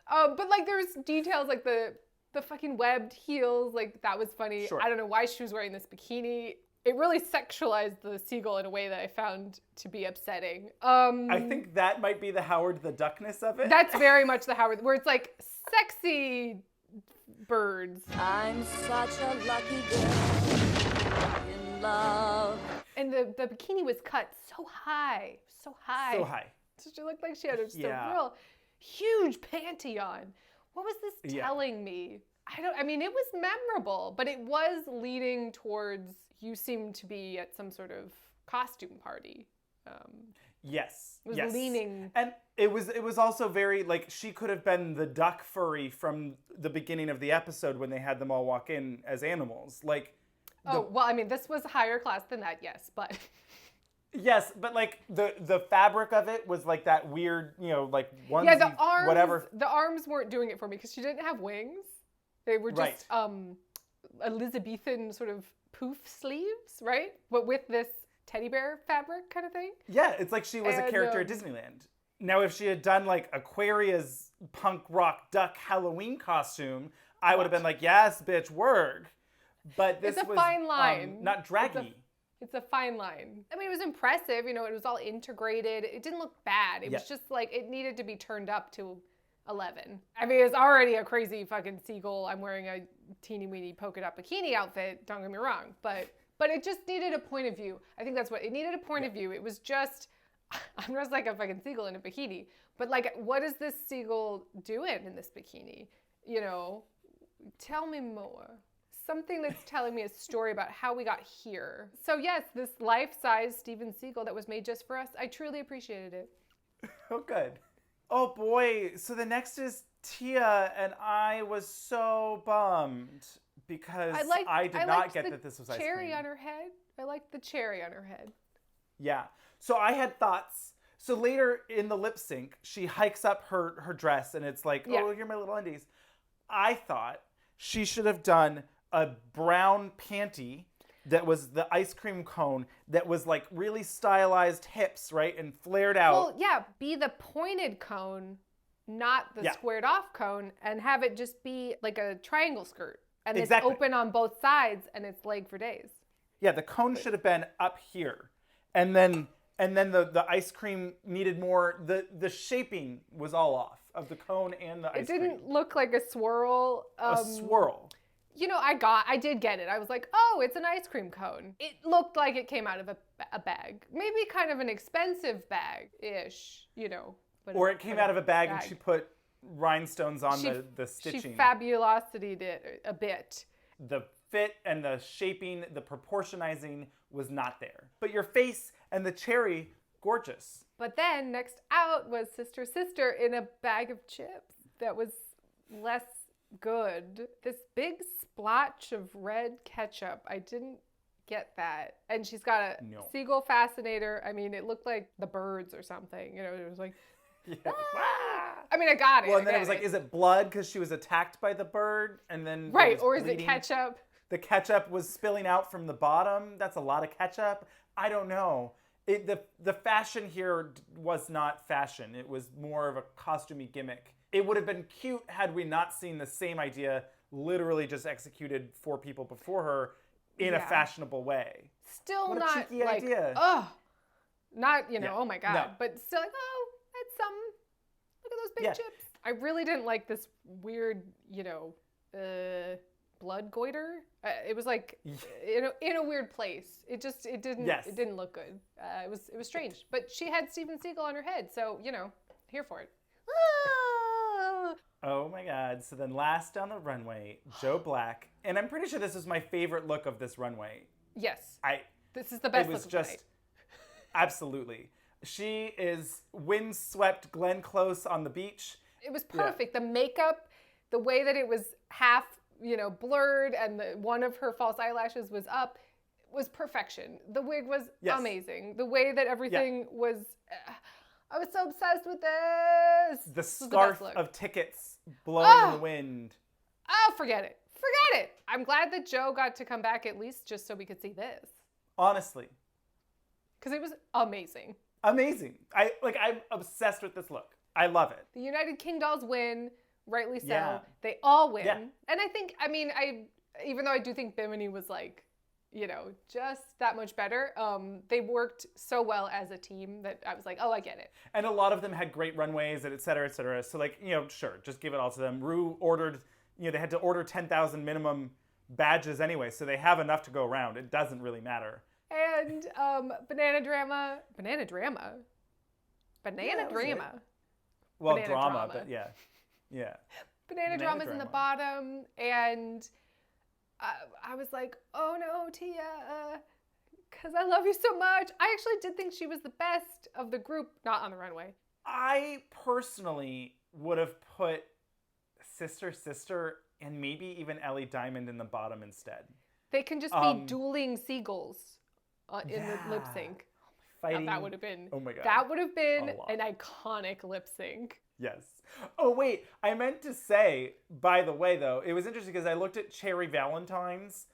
But like there's details like the fucking webbed heels, like that was funny. Sure. I don't know why she was wearing this bikini. It really sexualized the seagull in a way that I found to be upsetting. I think that might be the Howard the Duckness of it. That's very much the Howard, where it's like sexy birds. I'm such a lucky girl in love. And the bikini was cut so high. So high. So she looked like she had just a real huge panty on. What was this telling me? It was memorable, but it was leading towards you seem to be at some sort of costume party. Yes. It was yes. leaning. And it was also very like she could have been the duck furry from the beginning of the episode when they had them all walk in as animals. Like this was higher class than that, yes, but yes, but like the fabric of it was like that weird, like onesie, yeah, the arms, whatever. The arms weren't doing it for me because she didn't have wings. They were just Elizabethan sort of poof sleeves, right? But with this teddy bear fabric kind of thing. Yeah, it's like she was a character at Disneyland. Now, if she had done like Aquaria's punk rock duck Halloween costume, I would have been like, yes, bitch, work. But this it's a was fine line. not draggy. It's a fine line. I mean, it was impressive. You know, it was all integrated. It didn't look bad. It was just like, it needed to be turned up to 11. I mean, it's already a crazy fucking seagull. I'm wearing a teeny weeny polka dot bikini outfit. Don't get me wrong. But it just needed a point of view. I think that's what, it needed a point of view. It was just, I'm just like a fucking seagull in a bikini. But like, what is this seagull doing in this bikini? You know, tell me more. Something that's telling me a story about how we got here. So yes, this life-size Steven Seagal that was made just for us, I truly appreciated it. Oh, good. Oh boy, so the next is Tia, and I was so bummed because I did not get that this was ice cream. Cherry on her head. I liked the cherry on her head. Yeah. So I had thoughts. So later in the lip sync, she hikes up her dress, and it's like, oh, you're my little undies. I thought she should have done a brown panty that was the ice cream cone that was like really stylized hips, right? And flared out. Well, yeah, be the pointed cone, not the squared off cone, and have it just be like a triangle skirt. And it's open on both sides and it's leg for days. Yeah, the cone should have been up here. And then the ice cream needed more, the shaping was all off of the cone and the ice cream. It didn't look like a swirl. A swirl. You know, I did get it. I was like, oh, it's an ice cream cone. It looked like it came out of a bag. Maybe kind of an expensive bag-ish, you know. Or it came out of a bag and she put rhinestones on the stitching. She fabulosity'd it a bit. The fit and the shaping, the proportionizing was not there. But your face and the cherry, gorgeous. But then next out was Sister Sister in a bag of chips that was less good. This big splotch of red ketchup. I didn't get that. And she's got a seagull fascinator. I mean, it looked like the birds or something. You know, it was like, I mean, I got it. Well, and then it was like, is it blood because she was attacked by the bird? And then right, or is it ketchup? The ketchup was spilling out from the bottom. That's a lot of ketchup. I don't know. The fashion here was not fashion. It was more of a costumey gimmick. It would have been cute had we not seen the same idea literally just executed 4 people before her in a fashionable way. Still what not a cheeky like, idea. oh, not, you know, oh my God. But still like, oh, that's some, look at those big chips. I really didn't like this weird, you know, blood goiter. It was like in a weird place. It didn't look good. It was strange. But she had Steven Seagal on her head, so, you know, here for it. Oh my God. So then last down the runway, Joe Black. And I'm pretty sure this is my favorite look of this runway. Yes. This is the best look of the night. Absolutely. She is windswept Glenn Close on the beach. It was perfect. The makeup, the way that it was half, you know, blurred and one of her false eyelashes was up was perfection. The wig was amazing. The way that everything was... I was so obsessed with this. The scarf of tickets blowing in the wind. Oh, forget it. Forget it. I'm glad that Joe got to come back at least just so we could see this. Honestly. Because it was amazing. Amazing. I'm obsessed with this look. I love it. The United King dolls win, rightly so. Yeah. They all win. Yeah. And I think, I mean, even though I do think Bimini was like, you know, just that much better. They worked so well as a team that I was like, oh, I get it. And a lot of them had great runways and et cetera, et cetera. So like, you know, sure, just give it all to them. Ru ordered, you know, they had to order 10,000 minimum badges anyway, so they have enough to go around. It doesn't really matter. And Banana Drama. Well, Banana drama, but yeah. Banana Drama's in the bottom, and I was like, oh no, Tia, because I love you so much. I actually did think she was the best of the group, not on the runway. I personally would have put Sister and maybe even Ellie Diamond in the bottom instead. They can just be dueling seagulls in the lip sync. Fighting. That would have been. Oh my God. That would have been an iconic lip sync. Yes. Oh wait, I meant to say, by the way, though, it was interesting because I looked at Cherry Valentine's.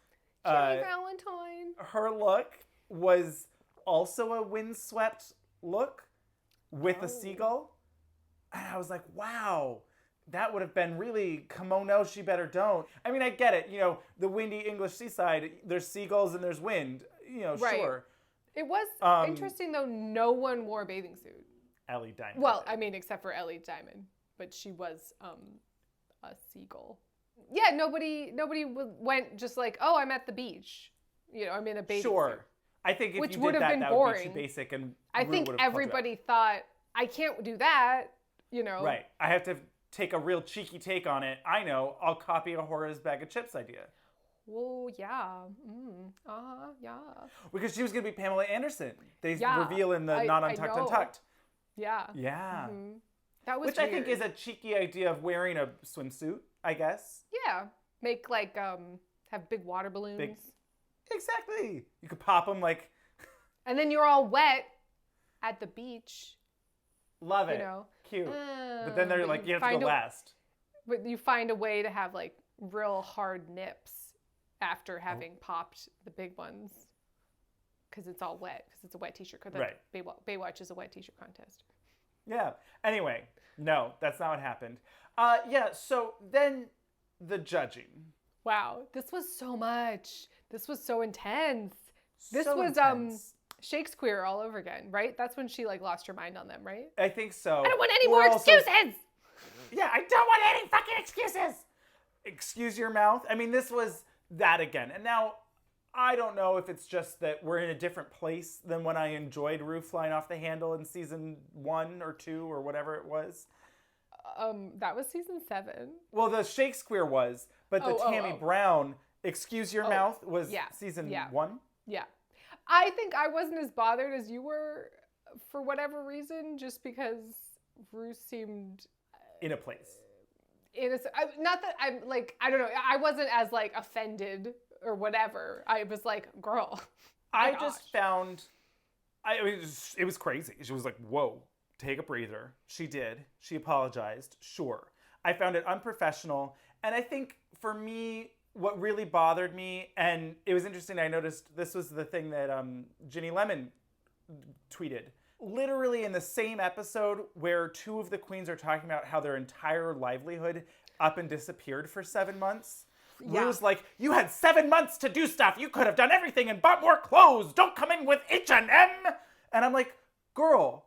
Valentine. Her look was also a windswept look with a seagull, and I was like, wow. That would have been really kimono, she better don't. I mean, I get it. You know, the windy English seaside, there's seagulls and there's wind. Right. sure. It was interesting though. No one wore a bathing suit. Ellie Diamond. Well, I mean, except for Ellie Diamond, but she was a seagull. Yeah, nobody went just like, oh, I'm at the beach. I'm in a bathing suit. I think if Which you would did have that, been that boring. would be too basic, and I Ru think would have plugged it up. everybody thought, I can't do that. Right. I have to take a real cheeky take on it. I know. I'll copy Ahora's bag of chips idea. Well, yeah. Yeah. Because she was going to be Pamela Anderson. They Yeah, reveal in the Not I Untucked know. Untucked. Yeah. Yeah. Mhm. That was Which I think weird. is a cheeky idea of wearing a swimsuit, I guess. Yeah. Make like, have big water balloons. Exactly. You could pop them like... And then you're all wet at the beach. Love it. Cute. But then they're like, you have to go last. But you find a way to have like real hard nips after having popped the big ones. Because it's all wet. Because it's a wet t-shirt. Because Right. Baywatch is a wet t-shirt contest. Yeah. Anyway, no, that's not what happened. So then the judging. Wow. This was so much. This was so intense. This So was intense. Shakespeare all over again, right? That's when she like lost her mind on them, right? I think so. I don't want any We're more also- excuses. Yeah, I don't want any fucking excuses. Excuse your mouth. I mean, this was that again. And now, I don't know if it's just that we're in a different place than when I enjoyed Ru flying off the handle in season 1 or 2 or whatever it was. That was season 7. Well, the Shakespeare was, but the Tammy Brown, excuse your mouth, was season 1. Yeah. I think I wasn't as bothered as you were for whatever reason, just because Ru seemed In a place. not that I'm like, I don't know, I wasn't as like offended or whatever. I was like, girl. I just found, it was crazy. She was like, whoa, take a breather. She did. She apologized. Sure. I found it unprofessional. And I think for me, what really bothered me, and it was interesting, I noticed this was the thing that Ginny Lemon tweeted. Literally in the same episode where 2 of the queens are talking about how their entire livelihood up and disappeared for 7 months. Yeah. Ru's like, you had 7 months to do stuff. You could have done everything and bought more clothes. Don't come in with H&M. And I'm like, girl,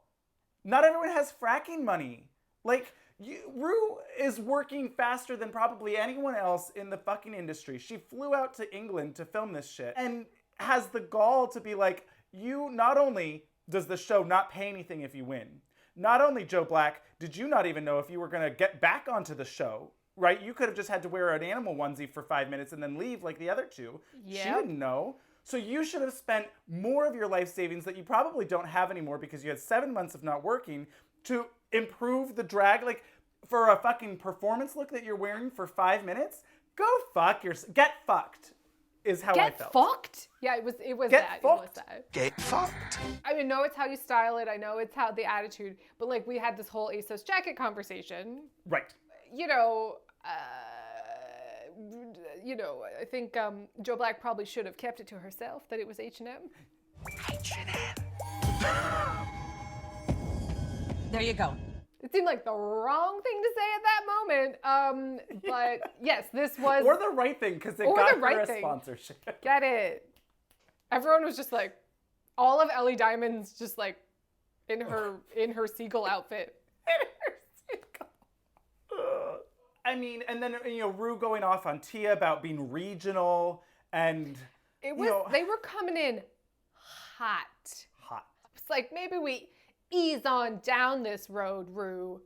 not everyone has fracking money. Like, Ru is working faster than probably anyone else in the fucking industry. She flew out to England to film this shit and has the gall to be like, you not only does the show not pay anything if you win, not only, Joe Black, did you not even know if you were going to get back onto the show, right? You could have just had to wear an animal onesie for 5 minutes and then leave like the other 2. She Yep. didn't know. So you should have spent more of your life savings that you probably don't have anymore because you had 7 months of not working to improve the drag. Like, for a fucking performance look that you're wearing for 5 minutes, go fuck yourself. Get fucked is how I Get felt. fucked? Yeah, it was Get that. fucked. It was that. Get fucked. I mean, know it's how you style it. I know it's how the attitude, but like we had this whole ASOS jacket conversation. Right. I think Joe Black probably should have kept it to herself that it was H&M. There you go. It seemed like the wrong thing to say at that moment. But yes, this was... Or the right thing, because it Or got the right her a thing. sponsorship. Get it. Everyone was just like, all of Ellie Diamond's just like in her seagull outfit. I mean, and then, Ru going off on Tia about being regional, and, It was, they were coming in hot. It's like, maybe we ease on down this road, Ru.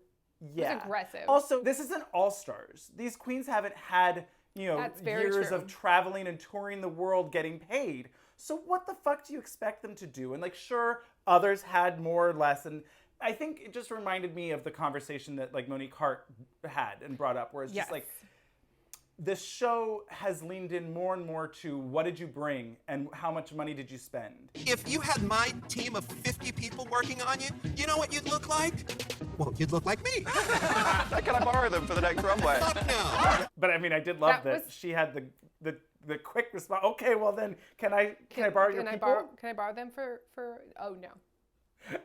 Yeah. It was aggressive. Also, this isn't All-Stars. These queens haven't had, That's very years true. of traveling and touring the world getting paid. So what the fuck do you expect them to do? And sure, others had more or less. And I think it just reminded me of the conversation that Monique Hart had and brought up, where it's just this show has leaned in more and more to what did you bring and how much money did you spend? If you had my team of 50 people working on you, you know what you'd look like? Well, you'd look like me. Can I borrow them for the next runway? Fuck no. But I mean, I did love that she had the quick response. Okay, well then, can I borrow your people? Can I borrow them for? Oh no.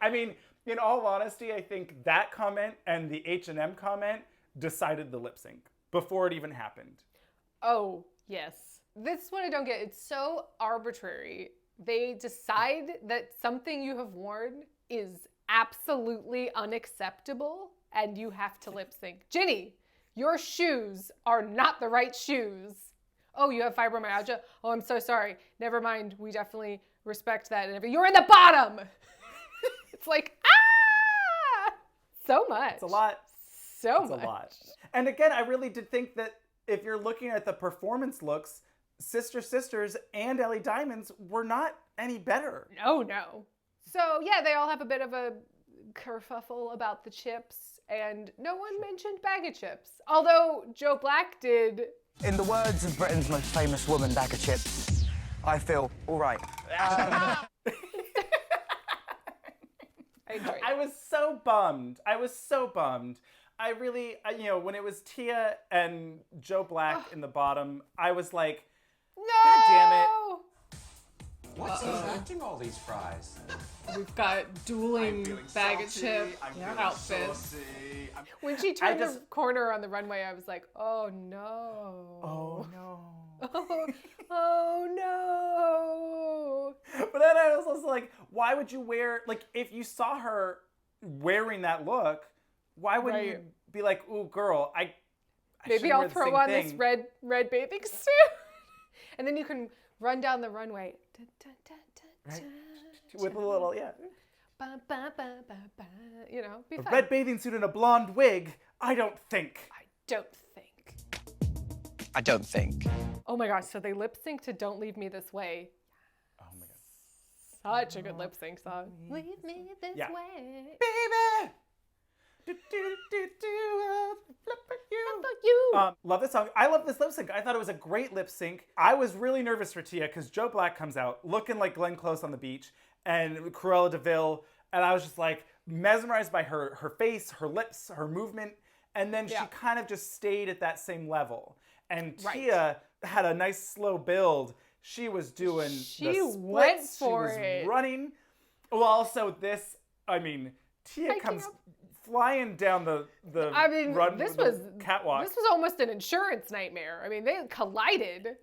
I mean, in all honesty, I think that comment and the H&M comment decided the lip sync before it even happened. Oh yes. This one I don't get. It's so arbitrary. they decide that something you have worn is absolutely unacceptable and you have to lip sync. Ginny, your shoes are not the right shoes. Oh, you have fibromyalgia? Oh, I'm so sorry. Never mind. We definitely respect that. And you're in the bottom. It's like, so much. It's a lot. So it's much. a lot. And again, I really did think that if you're looking at the performance looks, Sister Sisters and Ellie Diamonds were not any better. No. So yeah, they all have a bit of a kerfuffle about the chips, and no one mentioned bag of chips. Although Joe Black did. In the words of Britain's most famous woman, bag of chips, I feel all right. I enjoyed it. I was so bummed. I really, when it was Tia and Joe Black in the bottom, I was like, no! God damn it. What's he acting all these fries? We've got dueling bag of chips outfits. When she turned the corner on the runway, I was like, oh no. Oh no. Oh no. But then I was also like, why would you wear, like, if you saw her wearing that look, why wouldn't you be like, ooh, girl, maybe I'll throw on this red bathing suit, and then you can run down the runway. Right? With a little, be a fun. red bathing suit and a blonde wig. I don't think. Oh my gosh, so they lip sync to Don't Leave Me This Way. Oh my god. Such a good lip sync song. Leave me this way. Baby! Love this song. I love this lip sync. I thought it was a great lip sync. I was really nervous for Tia because Joe Black comes out looking like Glenn Close on the beach and Cruella de Vil, and I was just like mesmerized by her face, her lips, her movement, and then she kind of just stayed at that same level. And Tia had a nice slow build. She was doing the splits. Went for she was it. running. Well, also this, Tia comes flying down the catwalk. This was almost an insurance nightmare. I mean, they collided.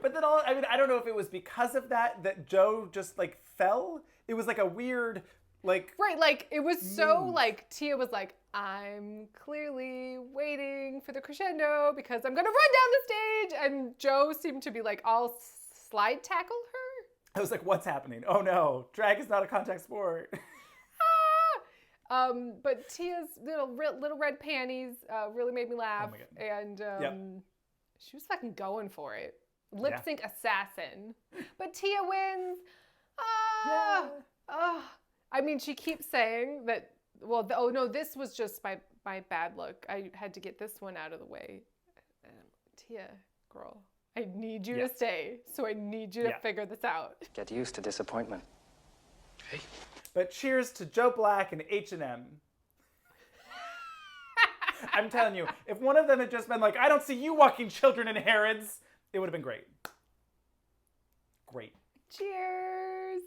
But then I don't know if it was because of that Joe just like fell. It was like a weird right, like it was so like Tia was like, I'm clearly waiting for the crescendo because I'm gonna run down the stage, and Joe seemed to be like, I'll slide tackle her. I was like, what's happening? Oh no, drag is not a contact sport. But Tia's little red panties really made me laugh, and she was fucking going for it. Lip sync assassin, but Tia wins. She keeps saying that. Well, this was just my bad look. I had to get this one out of the way. Tia, girl, I need you to stay, so I need you to figure this out. Get used to disappointment. Hey. But cheers to Joe Black and H&M. I'm telling you, if one of them had just been like, I don't see you walking children in Harrods, it would have been great. Great. Cheers.